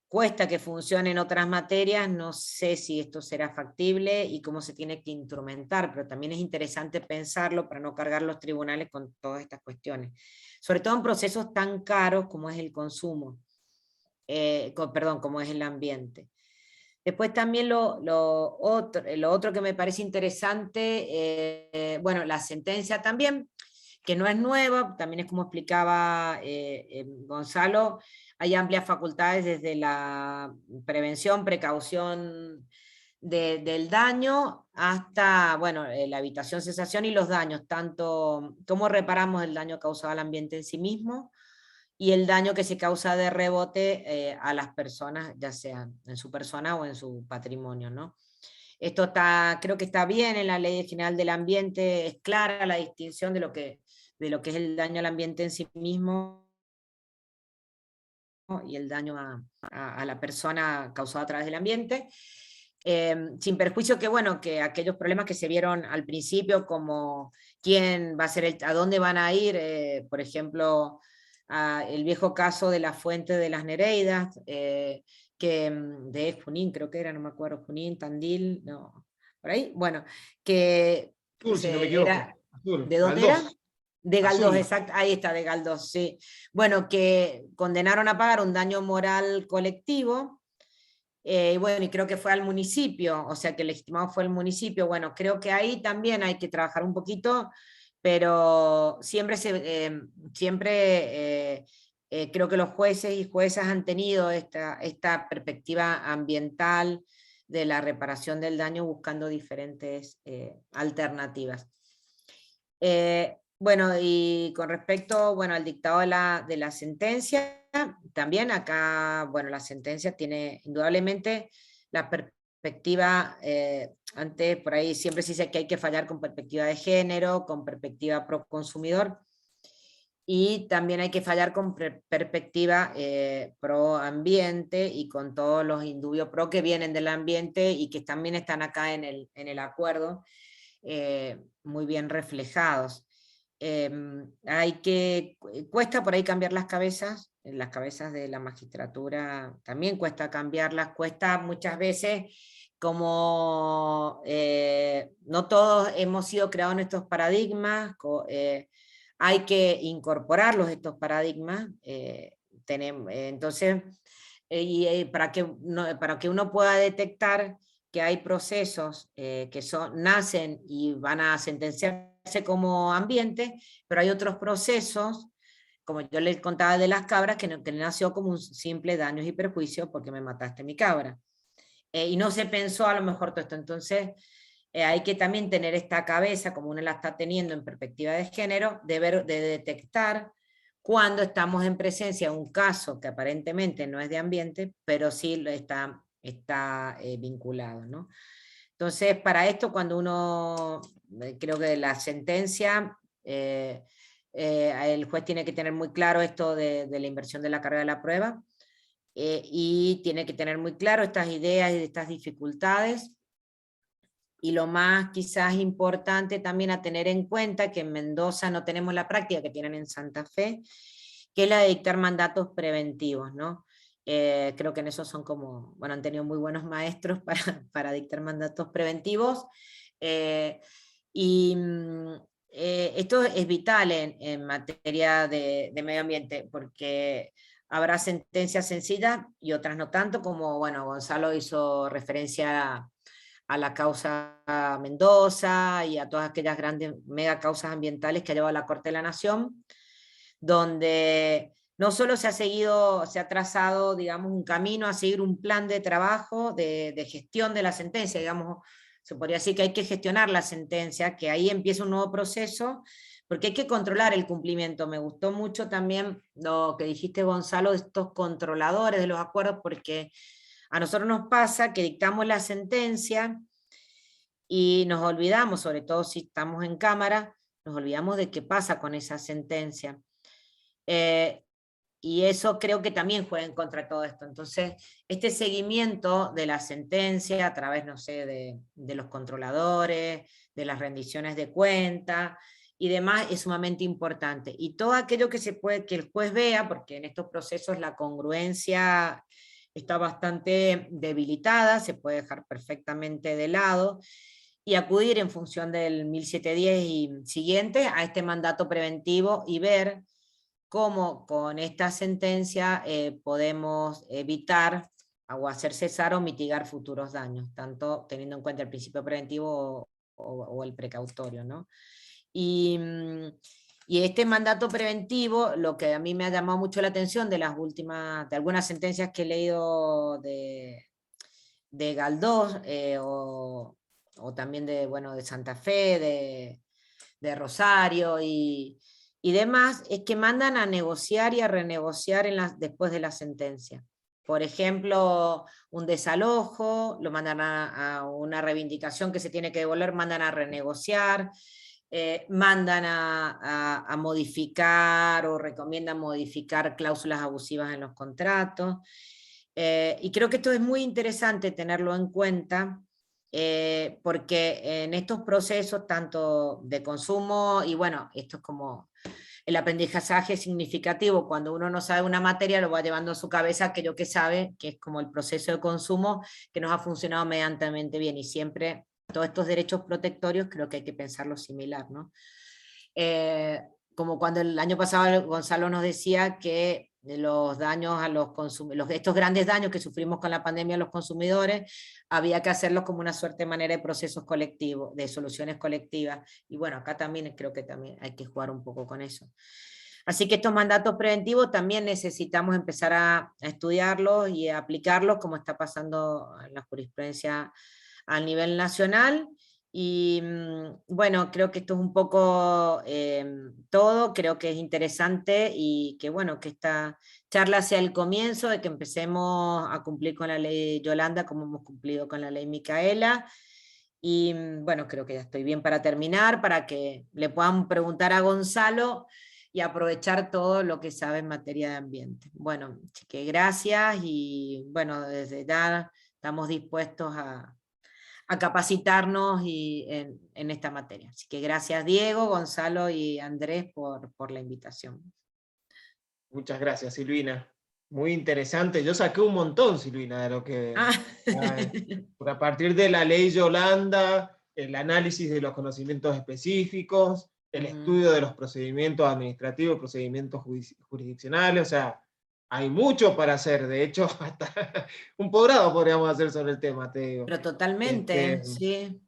cuesta que funcione en otras materias, no sé si esto será factible y cómo se tiene que instrumentar, pero también es interesante pensarlo para no cargar los tribunales con todas estas cuestiones. Sobre todo en procesos tan caros como es el consumo, perdón, como es el ambiente. Después también lo otro que me parece interesante, bueno, la sentencia también, que no es nueva, también es como explicaba Gonzalo, hay amplias facultades desde la prevención, precaución del daño hasta, bueno, la evitación, cesación y los daños, tanto cómo reparamos el daño causado al ambiente en sí mismo y el daño que se causa de rebote a las personas, ya sea en su persona o en su patrimonio, ¿no? Esto está, creo que está bien en la Ley General del Ambiente, es clara la distinción de lo que es el daño al ambiente en sí mismo y el daño a la persona causado a través del ambiente. Sin perjuicio que, bueno, que aquellos problemas que se vieron al principio, como quién va a ser, a dónde van a ir, por ejemplo, el viejo caso de la fuente de las Nereidas, de Junín, creo que era, no me acuerdo, Junín, Tandil, no, por ahí, bueno, que Azul, si no me equivoco. Azul, ¿de dónde Galdós. era? De Galdós, Azul. exacto, ahí está, de Galdós, sí. Bueno, que condenaron a pagar un daño moral colectivo, bueno, y creo que fue al municipio, o sea que el legitimado fue el municipio. Bueno, creo que ahí también hay que trabajar un poquito, pero siempre creo que los jueces y juezas han tenido esta perspectiva ambiental de la reparación del daño buscando diferentes alternativas. Bueno, y con respecto, bueno, al dictado de la sentencia, también acá, bueno, la sentencia tiene indudablemente la perspectiva, antes por ahí siempre se dice que hay que fallar con perspectiva de género, con perspectiva pro consumidor, y también hay que fallar con perspectiva pro ambiente y con todos los indubios pro que vienen del ambiente y que también están acá en el acuerdo, muy bien reflejados. Cuesta por ahí cambiar las cabezas de la magistratura, también cuesta cambiarlas, cuesta muchas veces, como no todos hemos sido creados en estos paradigmas, hay que incorporarlos estos paradigmas, entonces, para que uno pueda detectar que hay procesos que nacen y van a sentenciarse como ambiente, pero hay otros procesos, como yo les contaba de las cabras, que nació como un simple daños y perjuicios porque me mataste mi cabra. Y no se pensó a lo mejor todo esto. Entonces hay que también tener esta cabeza, como uno la está teniendo en perspectiva de género, de detectar cuando estamos en presencia de un caso que aparentemente no es de ambiente, pero sí está vinculado, ¿no? Entonces, para esto, cuando uno, creo que la sentencia, el juez tiene que tener muy claro esto de la inversión de la carga de la prueba, y tiene que tener muy claro estas ideas y estas dificultades, y lo más quizás importante también a tener en cuenta, que en Mendoza no tenemos la práctica que tienen en Santa Fe, que es la de dictar mandatos preventivos, ¿no? Creo que en eso son como, bueno, han tenido muy buenos maestros para dictar mandatos preventivos, y esto es vital en materia de medio ambiente, porque habrá sentencias sencillas y otras no tanto, como, bueno, Gonzalo hizo referencia a la causa Mendoza y a todas aquellas grandes mega causas ambientales que ha llevado a la Corte de la Nación, donde no solo se ha trazado, digamos, un camino a seguir un plan de trabajo, de gestión de la sentencia, digamos, se podría decir que hay que gestionar la sentencia, que ahí empieza un nuevo proceso, porque hay que controlar el cumplimiento. Me gustó mucho también lo que dijiste, Gonzalo, de estos controladores de los acuerdos, porque a nosotros nos pasa que dictamos la sentencia y nos olvidamos, sobre todo si estamos en cámara, nos olvidamos de qué pasa con esa sentencia. Y eso creo que también juega en contra de todo esto. Entonces, este seguimiento de la sentencia a través, no sé, de los controladores, de las rendiciones de cuenta y demás, es sumamente importante. Y todo aquello que que el juez vea, porque en estos procesos la congruencia está bastante debilitada, se puede dejar perfectamente de lado, y acudir en función del 1710 y siguiente a este mandato preventivo y ver cómo con esta sentencia podemos evitar o hacer cesar o mitigar futuros daños, tanto teniendo en cuenta el principio preventivo o el precautorio, ¿no? Y este mandato preventivo, lo que a mí me ha llamado mucho la atención de algunas sentencias que he leído de Galdós, o también de Santa Fe, de Rosario y demás, es que mandan a negociar y a renegociar después de la sentencia. Por ejemplo, un desalojo, lo mandan a una reivindicación que se tiene que devolver, mandan a renegociar, mandan a modificar o recomiendan modificar cláusulas abusivas en los contratos. Y creo que esto es muy interesante tenerlo en cuenta, porque en estos procesos, tanto de consumo, y bueno, esto es como el aprendizaje significativo, cuando uno no sabe una materia, lo va llevando a su cabeza aquello que sabe, que es como el proceso de consumo, que nos ha funcionado medianamente bien, y siempre todos estos derechos protectorios creo que hay que pensarlo similar, ¿no? Como cuando el año pasado Gonzalo nos decía que los daños a los consumidores, estos grandes daños que sufrimos con la pandemia a los consumidores, había que hacerlos como una suerte de manera de procesos colectivos, de soluciones colectivas. Y bueno, acá también creo que también hay que jugar un poco con eso. Así que estos mandatos preventivos también necesitamos empezar a estudiarlos y a aplicarlos, como está pasando en la jurisprudencia a nivel nacional. Y bueno, creo que esto es un poco todo, creo que es interesante y que bueno, que esta charla sea el comienzo de que empecemos a cumplir con la ley Yolanda como hemos cumplido con la ley Micaela. Y bueno, creo que ya estoy bien para terminar, para que le puedan preguntar a Gonzalo y aprovechar todo lo que sabe en materia de ambiente. Bueno, así que gracias y bueno, desde ya estamos dispuestos a capacitarnos en esta materia. Así que gracias Diego, Gonzalo y Andrés por la invitación. Muchas gracias, Silvina. Muy interesante. Yo saqué un montón, Silvina, de lo que... a partir de la ley Yolanda, el análisis de los conocimientos específicos, el estudio de los procedimientos administrativos, procedimientos jurisdiccionales, o sea, hay mucho para hacer. De hecho, hasta un posgrado podríamos hacer sobre el tema, te digo. Pero totalmente, sí.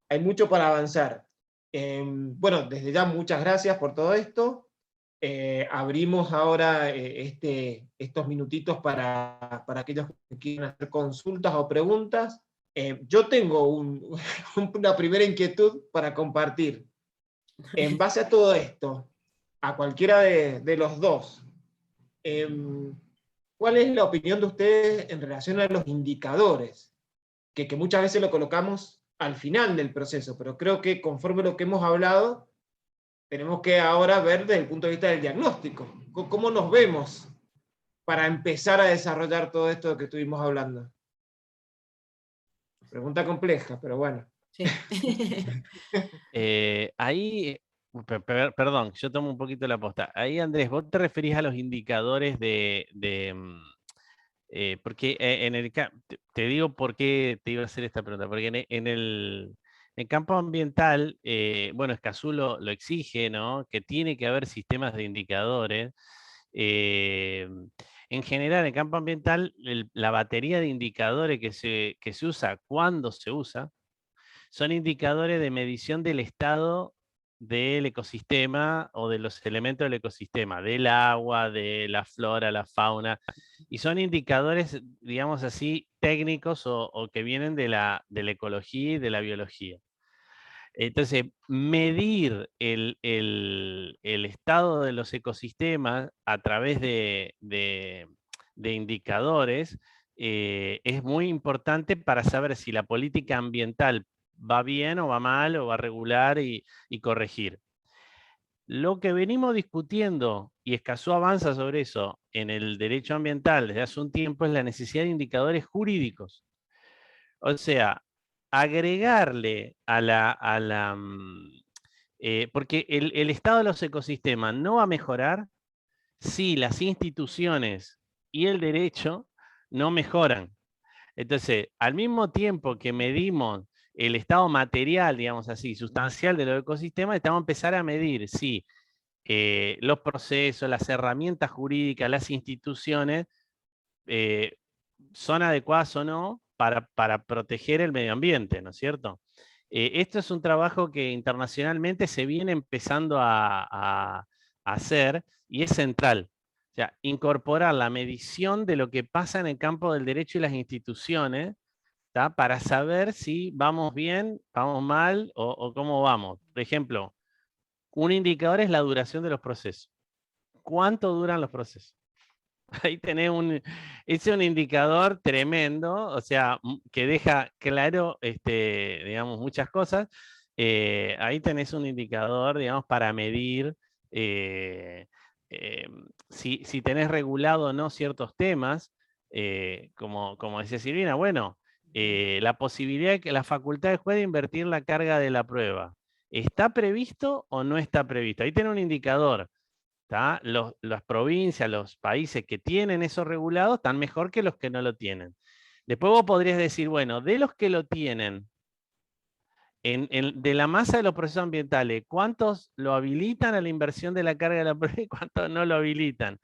Hay mucho para avanzar. Bueno, desde ya muchas gracias por todo esto. Abrimos ahora estos minutitos para aquellos que quieran hacer consultas o preguntas. Yo tengo una primera inquietud para compartir. En base a todo esto, a cualquiera de los dos, ¿cuál es la opinión de ustedes en relación a los indicadores? Que muchas veces lo colocamos al final del proceso, pero creo que conforme lo que hemos hablado, tenemos que ahora ver desde el punto de vista del diagnóstico. ¿Cómo nos vemos para empezar a desarrollar todo esto de que estuvimos hablando? Pregunta compleja, pero bueno. Sí. Ahí, perdón, yo tomo un poquito la posta. Ahí, Andrés, vos te referís a los indicadores porque te digo por qué te iba a hacer esta pregunta, porque en el campo ambiental, bueno, Escazú lo exige, ¿no? Que tiene que haber sistemas de indicadores. En general, en el campo ambiental, la batería de indicadores que se usa cuando se usa, son indicadores de medición del estado del ecosistema o de los elementos del ecosistema, del agua, de la flora, la fauna, y son indicadores, digamos así, técnicos o que vienen de la ecología y de la biología. Entonces, medir el estado de los ecosistemas a través de indicadores es muy importante para saber si la política ambiental va bien o va mal, o va a regular y corregir. Lo que venimos discutiendo, y Escazú avanza sobre eso en el derecho ambiental desde hace un tiempo, es la necesidad de indicadores jurídicos. O sea, agregarle porque el estado de los ecosistemas no va a mejorar si las instituciones y el derecho no mejoran. Entonces, al mismo tiempo que medimos el estado material, digamos así, sustancial de los ecosistemas, estamos a empezar a medir si los procesos, las herramientas jurídicas, las instituciones son adecuadas o no para proteger el medio ambiente, ¿no es cierto? Esto es un trabajo que internacionalmente se viene empezando a hacer y es central. O sea, incorporar la medición de lo que pasa en el campo del derecho y las instituciones, ¿tá? Para saber si vamos bien, vamos mal o cómo vamos. Por ejemplo, un indicador es la duración de los procesos. ¿Cuánto duran los procesos? Ahí tenés es un indicador tremendo, o sea, que deja claro, digamos, muchas cosas. Ahí tenés un indicador, digamos, para medir si tenés regulado o no ciertos temas, como decía Silvina, bueno, la posibilidad de que la facultad del juez de invertir la carga de la prueba, ¿está previsto o no está previsto? Ahí tenés un indicador. Las provincias, los países que tienen eso regulado están mejor que los que no lo tienen. Después vos podrías decir, bueno, de los que lo tienen, de la masa de los procesos ambientales, ¿cuántos lo habilitan a la inversión de la carga de la prueba y cuántos no lo habilitan?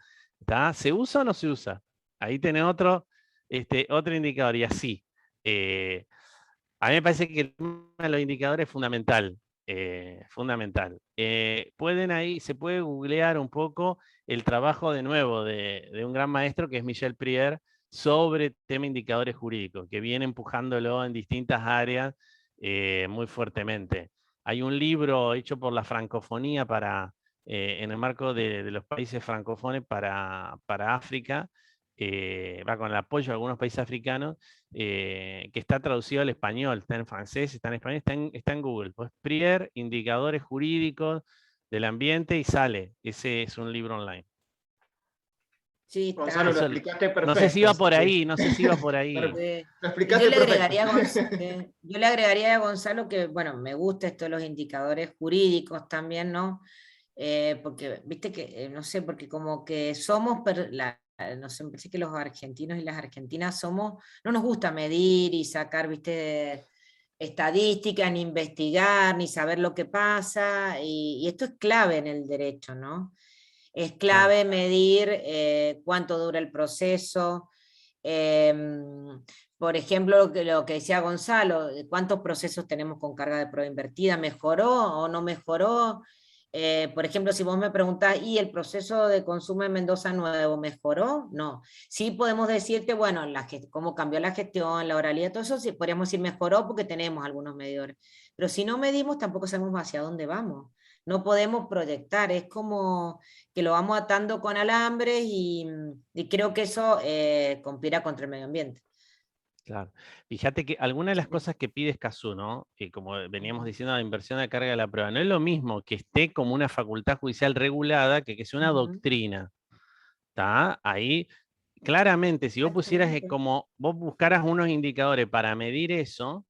¿Se usa o no se usa? Ahí tenés otro indicador y así. A mí me parece que el tema de los indicadores es fundamental. Fundamental. Se puede googlear un poco el trabajo de nuevo de un gran maestro que es Michel Prier sobre tema indicadores jurídicos, que viene empujándolo en distintas áreas muy fuertemente. Hay un libro hecho por la francofonía en el marco de los países francófonos para África, va con el apoyo de algunos países africanos, que está traducido al español, está en francés, está en español, está en Google. Pues Prier, indicadores jurídicos del ambiente, y sale. Ese es un libro online. Sí, está. Gonzalo, lo explicaste perfecto. No sé si iba por ahí, no sé si iba por ahí. Lo explicaste perfecto. Yo le agregaría a Gonzalo que, bueno, me gusta esto de los indicadores jurídicos también, ¿no? Porque, viste que, no sé, porque como que somos, no sé, me parece que los argentinos y las argentinas no nos gusta medir y sacar, viste, estadísticas, ni investigar, ni saber lo que pasa, y esto es clave en el derecho, ¿no? Es clave medir cuánto dura el proceso. Por ejemplo, lo que decía Gonzalo, ¿cuántos procesos tenemos con carga de prueba invertida? ¿Mejoró o no mejoró? Por ejemplo, si vos me preguntás, ¿y el proceso de consumo en Mendoza Nuevo mejoró? No. Sí podemos decirte, bueno, cómo cambió la gestión, la oralidad, todo eso, sí, podríamos decir mejoró porque tenemos algunos medidores. Pero si no medimos, tampoco sabemos hacia dónde vamos. No podemos proyectar, es como que lo vamos atando con alambres y creo que eso conspira contra el medio ambiente. Claro. Fíjate que algunas de las cosas que pide Escazú, ¿no? Como veníamos diciendo, la inversión de carga de la prueba, no es lo mismo que esté como una facultad judicial regulada que sea una doctrina. ¿Está? Ahí, claramente, si vos pusieras como, vos buscaras unos indicadores para medir eso,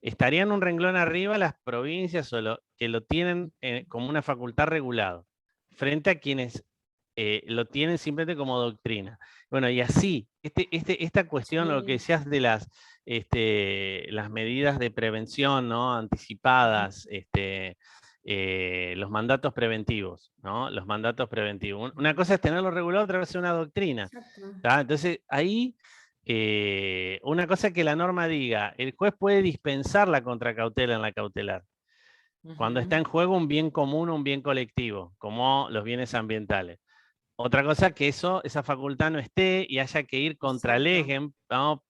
estarían un renglón arriba las provincias que lo tienen como una facultad regulada, frente a quienes lo tienen simplemente como doctrina. Bueno, y así, esta cuestión, lo que decías de las medidas de prevención, ¿no? Anticipadas, los mandatos preventivos, ¿no? Los mandatos preventivos. Una cosa es tenerlo regulado, otra cosa es una doctrina. Entonces, ahí, una cosa es que la norma diga, el juez puede dispensar la contracautela en la cautelar. cuando está en juego un bien común, un bien colectivo, como los bienes ambientales. Otra cosa que esa facultad no esté y haya que ir contra el eje, ¿no?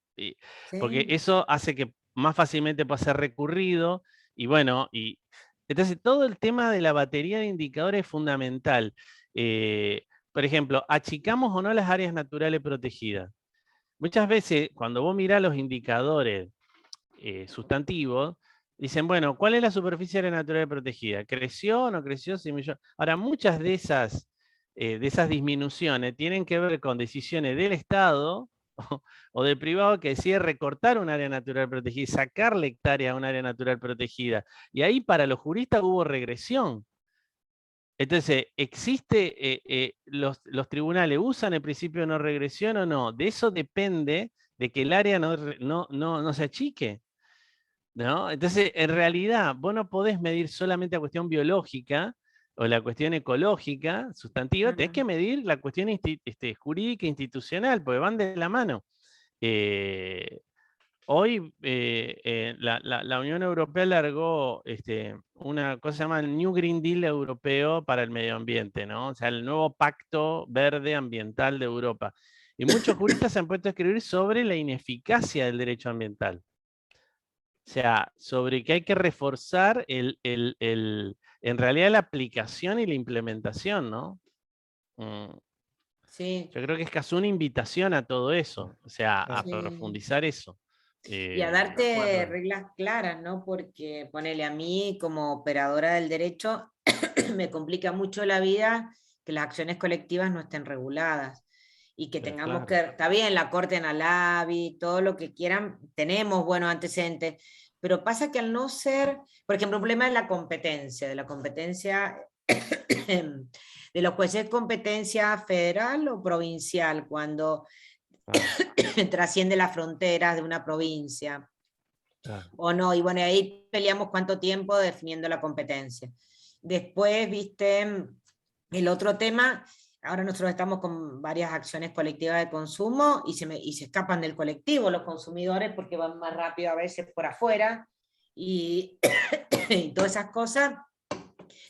Porque Sí. eso hace que más fácilmente pueda ser recurrido, y bueno, entonces todo el tema de la batería de indicadores es fundamental. Por ejemplo, ¿achicamos o no las áreas naturales protegidas? Muchas veces, cuando vos mirás los indicadores sustantivos, dicen, bueno, ¿cuál es la superficie área natural protegida? ¿Creció o no creció? Ahora, muchas de esas disminuciones tienen que ver con decisiones del Estado o del privado que decide recortar un área natural protegida, sacarle hectáreas a un área natural protegida. Y ahí para los juristas hubo regresión. Entonces, los tribunales usan el principio de no regresión o no. De eso depende de que el área no se achique, ¿no? Entonces, en realidad, vos no podés medir solamente la cuestión biológica o la cuestión ecológica, sustantiva, tenés que medir la cuestión jurídica e institucional, porque van de la mano. Hoy la Unión Europea largó una cosa que se llama el New Green Deal europeo para el medio ambiente, ¿no? O sea, el nuevo pacto verde ambiental de Europa. Y muchos juristas se han puesto a escribir sobre la ineficacia del derecho ambiental. O sea, sobre que hay que reforzar en realidad la aplicación y la implementación, ¿no? Sí. Yo creo que es casi una invitación a todo eso, o sea, a Sí. profundizar eso. Y a darte reglas claras, ¿no? Porque ponele a mí como operadora del derecho, me complica mucho la vida que las acciones colectivas no estén reguladas y que tengamos claro. que, está bien, la corte en Alavi, todo lo que quieran, tenemos buenos antecedentes, pero pasa que al no ser, por ejemplo, un problema de la competencia de los jueces de competencia federal o provincial, cuando trasciende las fronteras de una provincia. O no, y bueno, ahí peleamos cuánto tiempo definiendo la competencia. Después, viste, el otro tema, ahora nosotros estamos con varias acciones colectivas de consumo y se escapan del colectivo los consumidores porque van más rápido a veces por afuera y, y todas esas cosas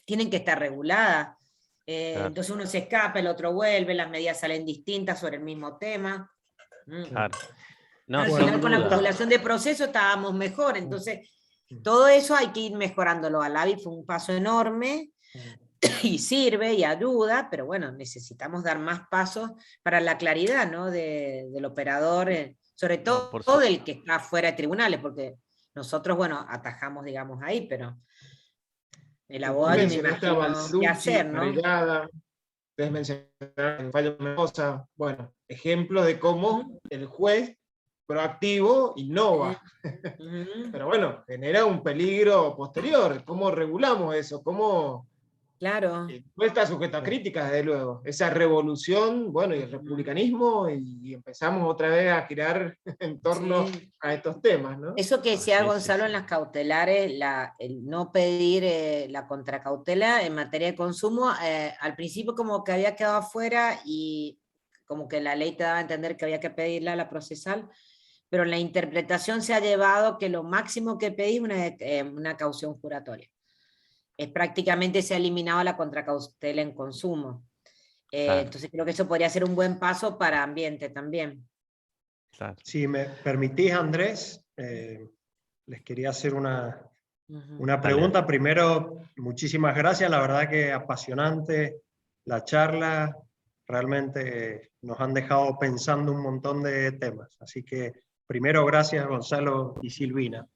tienen que estar reguladas. Entonces uno se escapa, el otro vuelve, las medidas salen distintas sobre el mismo tema. Claro. No, al final con la acumulación de procesos estábamos mejor, entonces todo eso hay que ir mejorándolo. Alavi fue un paso enorme y sirve y ayuda, pero bueno, necesitamos dar más pasos para la claridad, ¿no? del operador, sobre todo del que está fuera de tribunales, porque nosotros, bueno, atajamos, digamos, ahí, pero el abogado me imagino qué hacer, ¿no? Ustedes mencionaron el fallo Mendoza, bueno, ejemplo de cómo el juez proactivo innova. Pero bueno, genera un peligro posterior. ¿Cómo regulamos eso? ¿Cómo? Claro. No está sujeto a críticas, desde luego. Esa revolución, bueno, y el republicanismo, y empezamos otra vez a girar en torno a estos temas, ¿no? Eso que decía Gonzalo en las cautelares, el no pedir la contracautela en materia de consumo, al principio como que había quedado afuera y como que la ley te daba a entender que había que pedirla a la procesal, pero en la interpretación se ha llevado que lo máximo que pedís es una caución juratoria. Prácticamente se ha eliminado la contracautela en consumo. Entonces creo que eso podría ser un buen paso para ambiente también. Si me permitís, Andrés, les quería hacer una pregunta. Dale. Primero, muchísimas gracias, la verdad que apasionante la charla, realmente nos han dejado pensando un montón de temas, así que primero gracias Gonzalo y Silvina.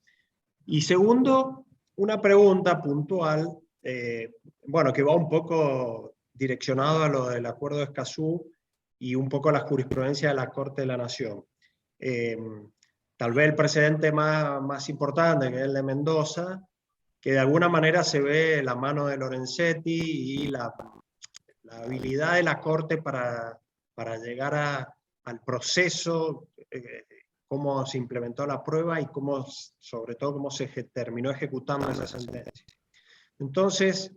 Y segundo, una pregunta puntual, bueno, que va un poco direccionado a lo del acuerdo de Escazú y un poco a la jurisprudencia de la Corte de la Nación. Tal vez el precedente más importante, que es el de Mendoza, que de alguna manera se ve la mano de Lorenzetti y la habilidad de la Corte para llegar al proceso, cómo se implementó la prueba y cómo, sobre todo cómo se terminó ejecutando esa sentencia. Entonces,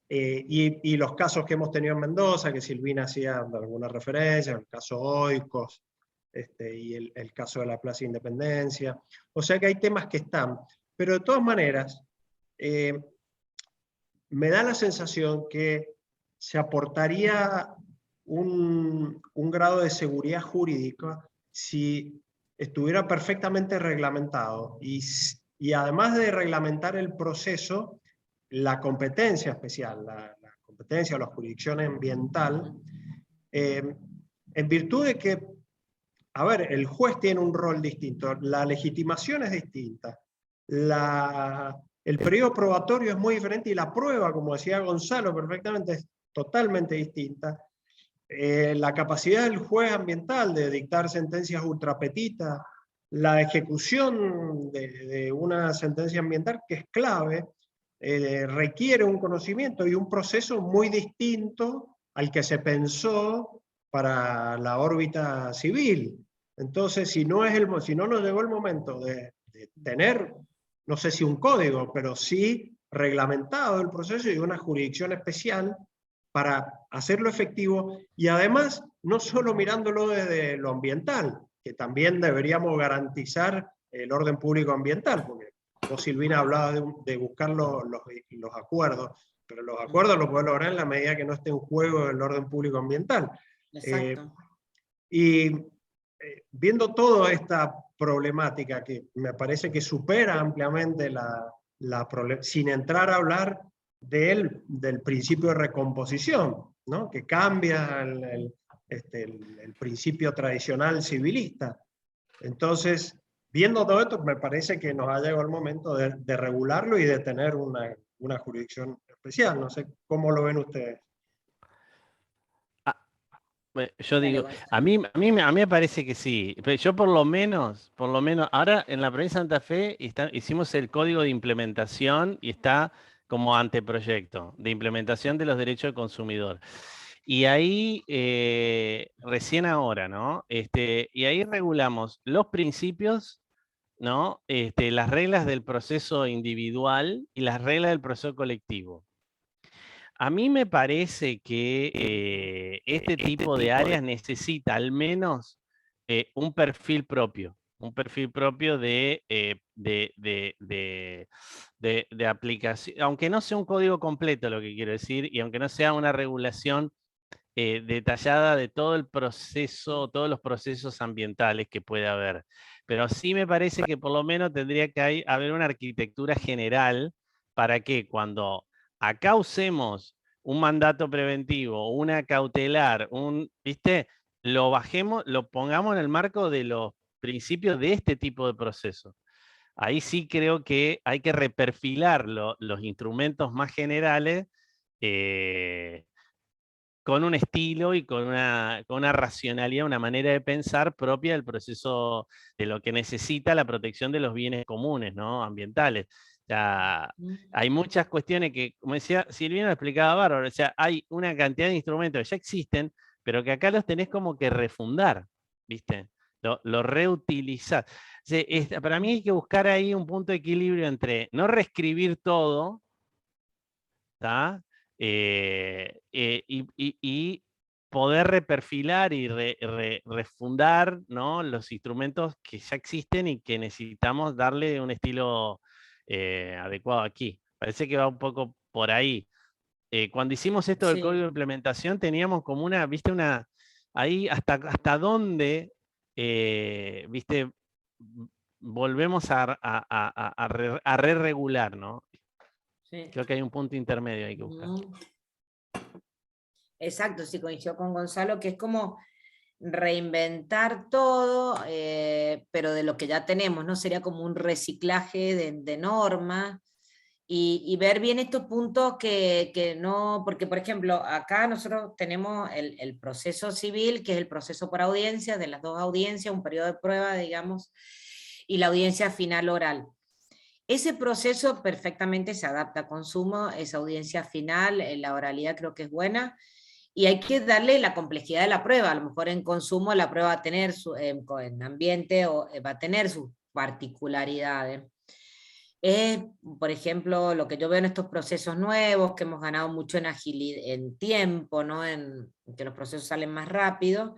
y los casos que hemos tenido en Mendoza, que Silvina hacía alguna referencia, el caso Oikos, y el caso de la Plaza Independencia. O sea que hay temas que están, pero de todas maneras, me da la sensación que se aportaría un grado de seguridad jurídica si estuviera perfectamente reglamentado y además de reglamentar el proceso, la competencia especial, la competencia o la jurisdicción ambiental, en virtud de que, a ver, el juez tiene un rol distinto, la legitimación es distinta, el periodo probatorio es muy diferente y la prueba, como decía Gonzalo perfectamente, es totalmente distinta. La capacidad del juez ambiental de dictar sentencias ultrapetitas, la ejecución de una sentencia ambiental que es clave, requiere un conocimiento y un proceso muy distinto al que se pensó para la órbita civil. Entonces, si no nos llegó el momento de tener, no sé si un código, pero sí reglamentado el proceso y una jurisdicción especial para hacerlo efectivo, y además no solo mirándolo desde lo ambiental, que también deberíamos garantizar el orden público ambiental, porque vos, Silvina, hablabas de buscar los acuerdos, pero los acuerdos los podés lograr en la medida que no esté en juego el orden público ambiental. Exacto. Viendo toda esta problemática que me parece que supera ampliamente sin entrar a hablar del principio de recomposición, ¿no? Que cambia el principio tradicional civilista. Entonces, viendo todo esto, me parece que nos ha llegado el momento de regularlo y de tener una jurisdicción especial. No sé cómo lo ven ustedes. Yo digo, a mí me parece que sí. Pero yo por lo menos, ahora en la provincia de Santa Fe hicimos el código de implementación y está como anteproyecto de implementación de los derechos del consumidor. Y ahí, recién ahora, ¿no? Y ahí regulamos los principios, ¿no? Las reglas del proceso individual y las reglas del proceso colectivo. A mí me parece que este tipo de áreas necesita al menos un perfil propio de aplicación, aunque no sea un código completo lo que quiero decir, y aunque no sea una regulación detallada de todo el proceso, todos los procesos ambientales que puede haber. Pero sí me parece que por lo menos tendría que haber una arquitectura general para que cuando acá usemos un mandato preventivo, una cautelar, ¿viste? Lo bajemos, lo pongamos en el marco de los principios de este tipo de procesos. Ahí sí creo que hay que reperfilar los instrumentos más generales con un estilo y con una racionalidad, una manera de pensar propia del proceso de lo que necesita la protección de los bienes comunes, ¿no? Ambientales. O sea, hay muchas cuestiones que, como decía Silvina, lo explicaba bárbaro, o sea, hay una cantidad de instrumentos que ya existen, pero que acá los tenés como que refundar, ¿viste? Lo reutilizar. O sea, para mí hay que buscar ahí un punto de equilibrio entre no reescribir todo, ¿está? Y poder reperfilar y refundar, ¿no? Los instrumentos que ya existen y que necesitamos darle un estilo adecuado aquí. Parece que va un poco por ahí. Cuando hicimos esto del código de implementación teníamos como viste, ahí hasta dónde, viste, volvemos a re-regular, ¿no? Sí. Creo que hay un punto intermedio ahí que buscar. Exacto, sí, coincido con Gonzalo, que es como reinventar todo, pero de lo que ya tenemos, ¿no? Sería como un reciclaje de normas y ver bien estos puntos que no, porque por ejemplo, acá nosotros tenemos el proceso civil, que es el proceso por audiencia, de las dos audiencias, un periodo de prueba, digamos, y la audiencia final oral. Ese proceso perfectamente se adapta a consumo, esa audiencia final, la oralidad creo que es buena, y hay que darle la complejidad de la prueba. A lo mejor en consumo la prueba va a tener, en ambiente va a tener sus particularidades. Por ejemplo, lo que yo veo en estos procesos nuevos, que hemos ganado mucho en agilidad, en tiempo, ¿no? En que los procesos salen más rápido.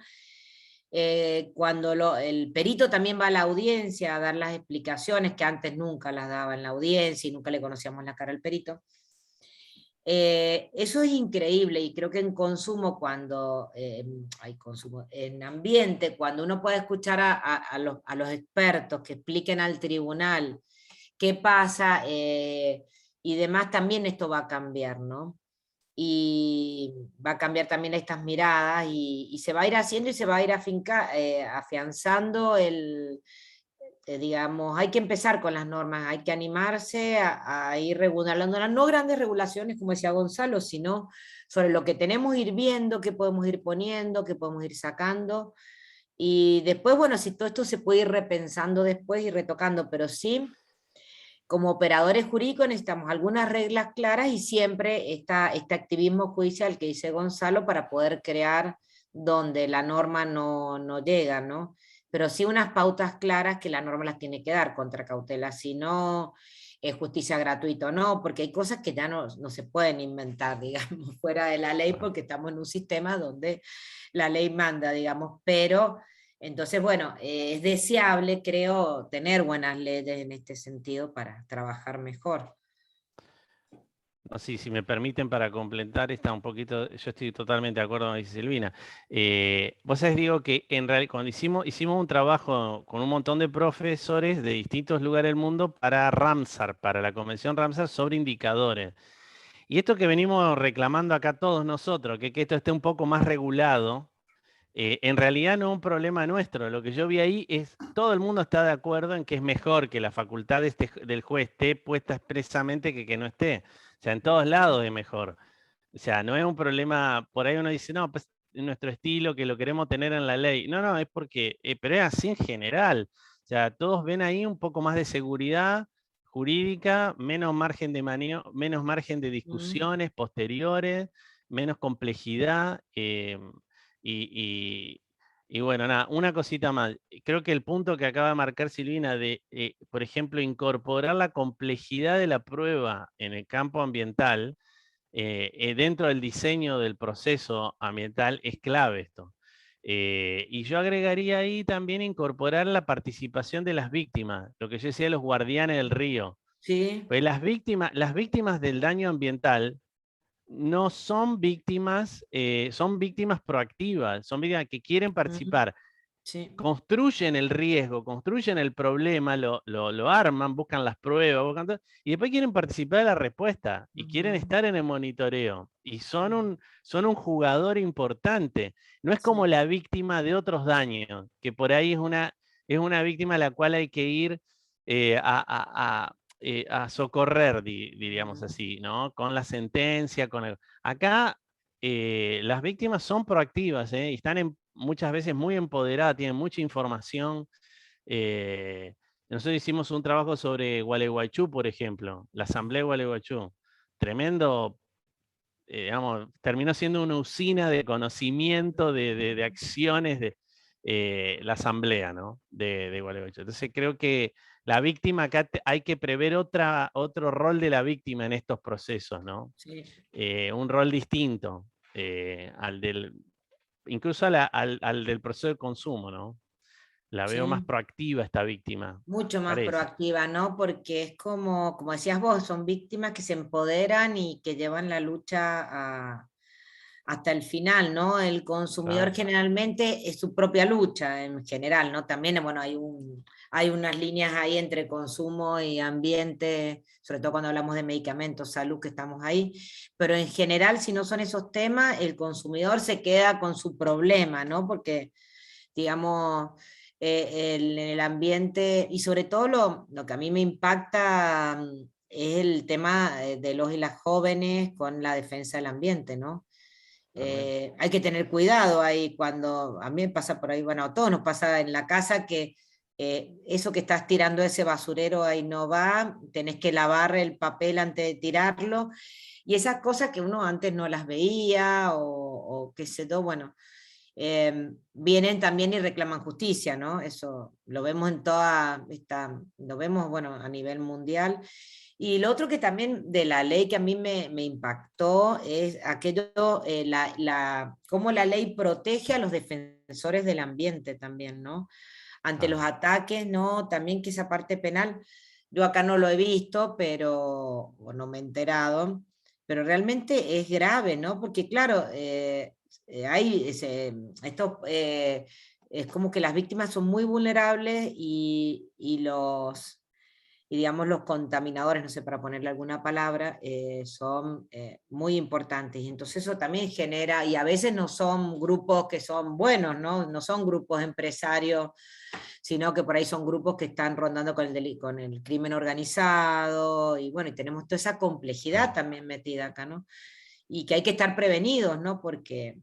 Cuando el perito también va a la audiencia a dar las explicaciones que antes nunca las daba en la audiencia y nunca le conocíamos la cara al perito. Eso es increíble y creo que en consumo, en ambiente, cuando uno puede escuchar a los expertos que expliquen al tribunal qué pasa y demás, también esto va a cambiar, ¿no? Y va a cambiar también estas miradas y se va a ir haciendo y se va a ir afianzando digamos, hay que empezar con las normas, hay que animarse a ir regulándolas, no grandes regulaciones, como decía Gonzalo, sino sobre lo que tenemos ir viendo, qué podemos ir poniendo, qué podemos ir sacando, y después, bueno, si todo esto se puede ir repensando después y retocando, pero sí, como operadores jurídicos necesitamos algunas reglas claras y siempre este activismo judicial que dice Gonzalo para poder crear donde la norma no llega, ¿no? Pero sí unas pautas claras que la norma las tiene que dar contra cautela, si no es justicia gratuita o no, porque hay cosas que ya no se pueden inventar, digamos, fuera de la ley, porque estamos en un sistema donde la ley manda, digamos, pero entonces, bueno, es deseable, creo, tener buenas leyes en este sentido para trabajar mejor. No, sí, si me permiten para completar, está un poquito, yo estoy totalmente de acuerdo con lo que dice Silvina. Vos sabés, digo, que en realidad cuando hicimos un trabajo con un montón de profesores de distintos lugares del mundo para Ramsar, para la Convención Ramsar sobre indicadores. Y esto que venimos reclamando acá todos nosotros, que esto esté un poco más regulado, en realidad no es un problema nuestro. Lo que yo vi ahí es, todo el mundo está de acuerdo en que es mejor que la facultad del juez esté puesta expresamente que no esté. O sea, en todos lados es mejor. O sea, no es un problema, por ahí uno dice, no, pues es nuestro estilo, que lo queremos tener en la ley. No, no, es porque, pero es así en general. O sea, todos ven ahí un poco más de seguridad jurídica, menos margen de menos margen de discusiones posteriores, menos complejidad. Y, y bueno, nada, una cosita más. Creo que el punto que acaba de marcar Silvina de, por ejemplo, incorporar la complejidad de la prueba en el campo ambiental, dentro del diseño del proceso ambiental es clave esto. Y yo agregaría ahí también incorporar la participación de las víctimas, lo que yo decía, los guardianes del río. Sí. Pues las víctimas del daño ambiental no son víctimas, son víctimas proactivas, son víctimas que quieren participar, Sí. construyen el riesgo, construyen el problema, lo arman, buscan las pruebas, y después quieren participar de la respuesta y quieren estar en el monitoreo. Y son un jugador importante. No es como la víctima de otros daños, que por ahí es una víctima a la cual hay que ir a socorrer, diríamos así, ¿no? Con la sentencia, Acá las víctimas son proactivas, y están muchas veces muy empoderadas, tienen mucha información. Nosotros hicimos un trabajo sobre Gualeguaychú, por ejemplo, la Asamblea de Gualeguaychú. Tremendo, digamos, terminó siendo una usina de conocimiento, de acciones de la Asamblea, ¿no? de Gualeguaychú. Entonces creo que la víctima, acá hay que prever otro rol de la víctima en estos procesos, ¿no? Sí. Un rol distinto incluso al del proceso de consumo, ¿no? La veo más Sí. proactiva esta víctima, Mucho más parece. proactiva, ¿no? Porque es como decías vos, son víctimas que se empoderan y que llevan la lucha hasta el final, ¿no? El consumidor Claro. generalmente es su propia lucha en general, ¿no? También, bueno, hay unas líneas ahí entre consumo y ambiente, sobre todo cuando hablamos de medicamentos, salud, que estamos ahí, pero en general, si no son esos temas, el consumidor se queda con su problema, ¿no? Porque, digamos, en el ambiente, y sobre todo lo que a mí me impacta es el tema de los y las jóvenes con la defensa del ambiente, ¿no? Hay que tener cuidado ahí cuando, a mí me pasa por ahí, bueno, a todos nos pasa en la casa que eso que estás tirando ese basurero ahí no va, tenés que lavar el papel antes de tirarlo, y esas cosas que uno antes no las veía, o qué sé yo, bueno, vienen también y reclaman justicia, ¿no? Eso lo vemos en lo vemos, bueno, a nivel mundial. Y lo otro que también de la ley que a mí me impactó es aquello, cómo la ley protege a los defensores del ambiente también, ¿no? Ante los ataques, ¿no? También que esa parte penal, yo acá no lo he visto, pero, o no me he enterado, pero realmente es grave, ¿no? Porque claro, es como que las víctimas son muy vulnerables y digamos los contaminadores, no sé, para ponerle alguna palabra, son muy importantes. Y entonces eso también genera, y a veces no son grupos que son buenos, ¿no? No son grupos empresarios, sino que por ahí son grupos que están rondando con el crimen organizado, y bueno, y tenemos toda esa complejidad también metida acá, ¿no? Y que hay que estar prevenidos, ¿no? Porque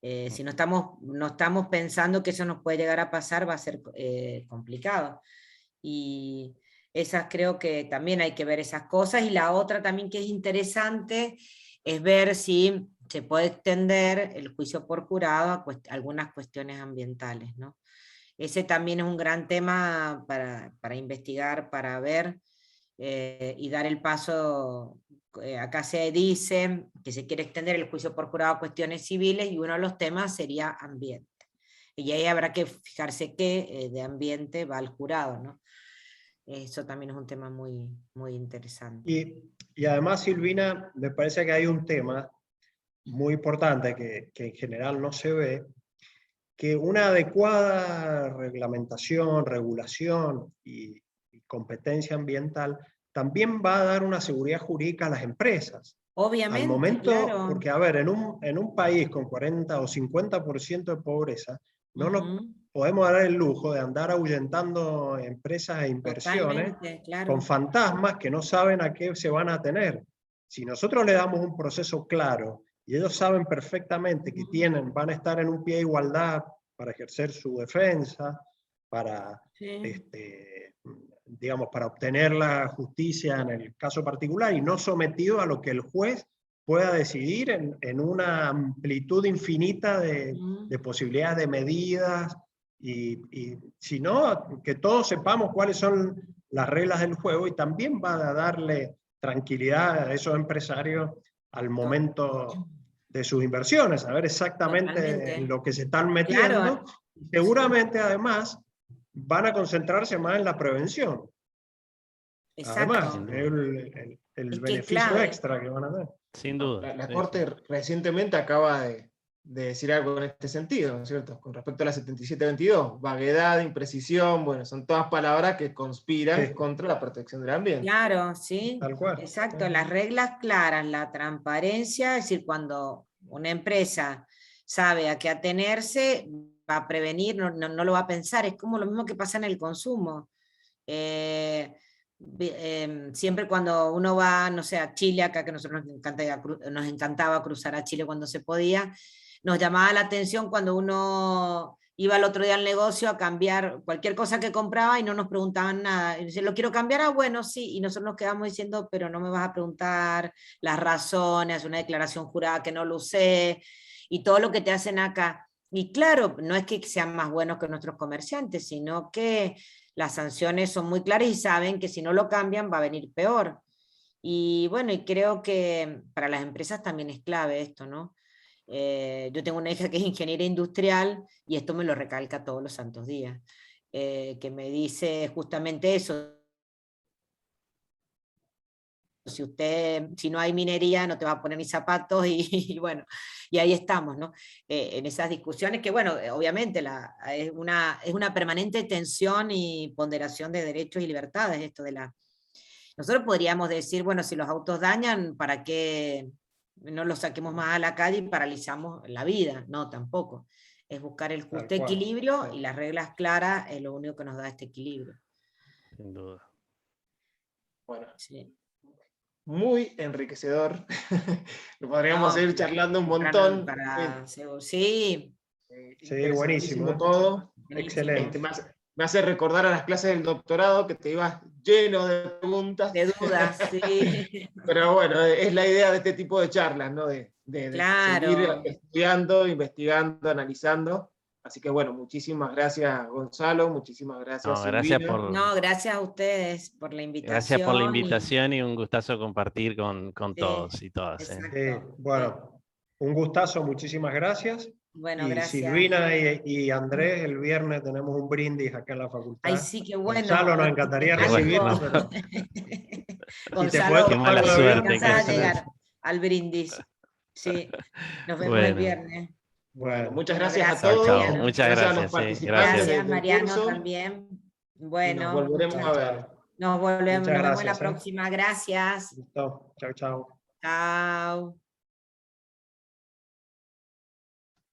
si no estamos pensando que eso nos puede llegar a pasar, va a ser complicado. Y esas creo que también hay que ver esas cosas. Y la otra también que es interesante es ver si se puede extender el juicio por jurado a algunas cuestiones ambientales, ¿no? Ese también es un gran tema para investigar, para ver y dar el paso. Acá se dice que se quiere extender el juicio por jurado a cuestiones civiles y uno de los temas sería ambiente. Y ahí habrá que fijarse qué de ambiente va al jurado, ¿no? Eso también es un tema muy, muy interesante. Y además, Silvina, me parece que hay un tema muy importante que en general no se ve, que una adecuada reglamentación, regulación y competencia ambiental también va a dar una seguridad jurídica a las empresas. Obviamente, al momento, claro. porque a ver, en un país con 40 o 50% de pobreza, no nos podemos dar el lujo de andar ahuyentando empresas e inversiones claro, con fantasmas que no saben a qué se van a tener. Si nosotros le damos un proceso claro y ellos saben perfectamente que van a estar en un pie de igualdad para ejercer su defensa, para, digamos, para obtener la justicia en el caso particular y no sometido a lo que el juez pueda decidir en una amplitud infinita de posibilidades de medidas, y sino que todos sepamos cuáles son las reglas del juego, y también va a darle tranquilidad a esos empresarios al momento de sus inversiones, saber exactamente en lo que se están metiendo. Claro. Seguramente además van a concentrarse más en la prevención. Exacto. Además, el beneficio extra que van a tener. Sin duda. La Corte recientemente acaba de decir algo en este sentido, ¿no es cierto? Con respecto a la 7722, vaguedad, imprecisión, bueno, son todas palabras que conspiran contra la protección del ambiente. Claro, sí. Tal cual. Exacto, las reglas claras, la transparencia, es decir, cuando una empresa sabe a qué atenerse, va a prevenir, no lo va a pensar, es como lo mismo que pasa en el consumo. Siempre cuando uno va, no sé, a Chile, acá que nosotros nos encantaba cruzar a Chile cuando se podía, nos llamaba la atención cuando uno iba el otro día al negocio a cambiar cualquier cosa que compraba y no nos preguntaban nada. Y dice, ¿lo quiero cambiar? Ah, bueno, sí. Y nosotros nos quedamos diciendo, pero no me vas a preguntar las razones, una declaración jurada que no lo usé, y todo lo que te hacen acá. Y claro, no es que sean más buenos que nuestros comerciantes, sino que las sanciones son muy claras y saben que si no lo cambian va a venir peor. Y bueno, y creo que para las empresas también es clave esto, ¿no? Yo tengo una hija que es ingeniera industrial y esto me lo recalca todos los santos días, que me dice justamente eso. Si no hay minería, no te va a poner ni zapatos, y bueno, y ahí estamos, ¿no? En esas discusiones que, bueno, obviamente es una permanente tensión y ponderación de derechos y libertades, esto de Nosotros podríamos decir, bueno, si los autos dañan, ¿para qué no los saquemos más a la calle y paralizamos la vida? No, tampoco. Es buscar el justo equilibrio, y las reglas claras es lo único que nos da este equilibrio. Sin duda. Bueno. Sí. Muy enriquecedor. Podríamos ir charlando un montón. Sí. Sí, buenísimo. Todo. Excelente. Me hace recordar a las clases del doctorado que te ibas lleno de preguntas. De dudas, sí. Pero bueno, es la idea de este tipo de charlas, ¿no? De seguir estudiando, investigando, analizando. Así que bueno, muchísimas gracias, Gonzalo, muchísimas gracias, Silvina. Gracias a ustedes por la invitación. Gracias por la invitación y un gustazo compartir con todos y todas. Bueno, un gustazo, muchísimas gracias. Bueno, y gracias. Silvina y Andrés, el viernes tenemos un brindis acá en la facultad. Ay, sí, qué bueno. Gonzalo, nos encantaría recibirlo. Gonzalo, qué mala suerte. al brindis. Sí, nos vemos el Bueno. viernes. Bueno, Muchas Bueno, gracias a gracias, todos. Mariano. Muchas a los gracias, participantes gracias. Gracias, del Mariano, curso, también. y Bueno, nos volveremos a ver. nos vemos Muchas en la gracias, próxima. Gracias. listo. Chau, chau. Chao.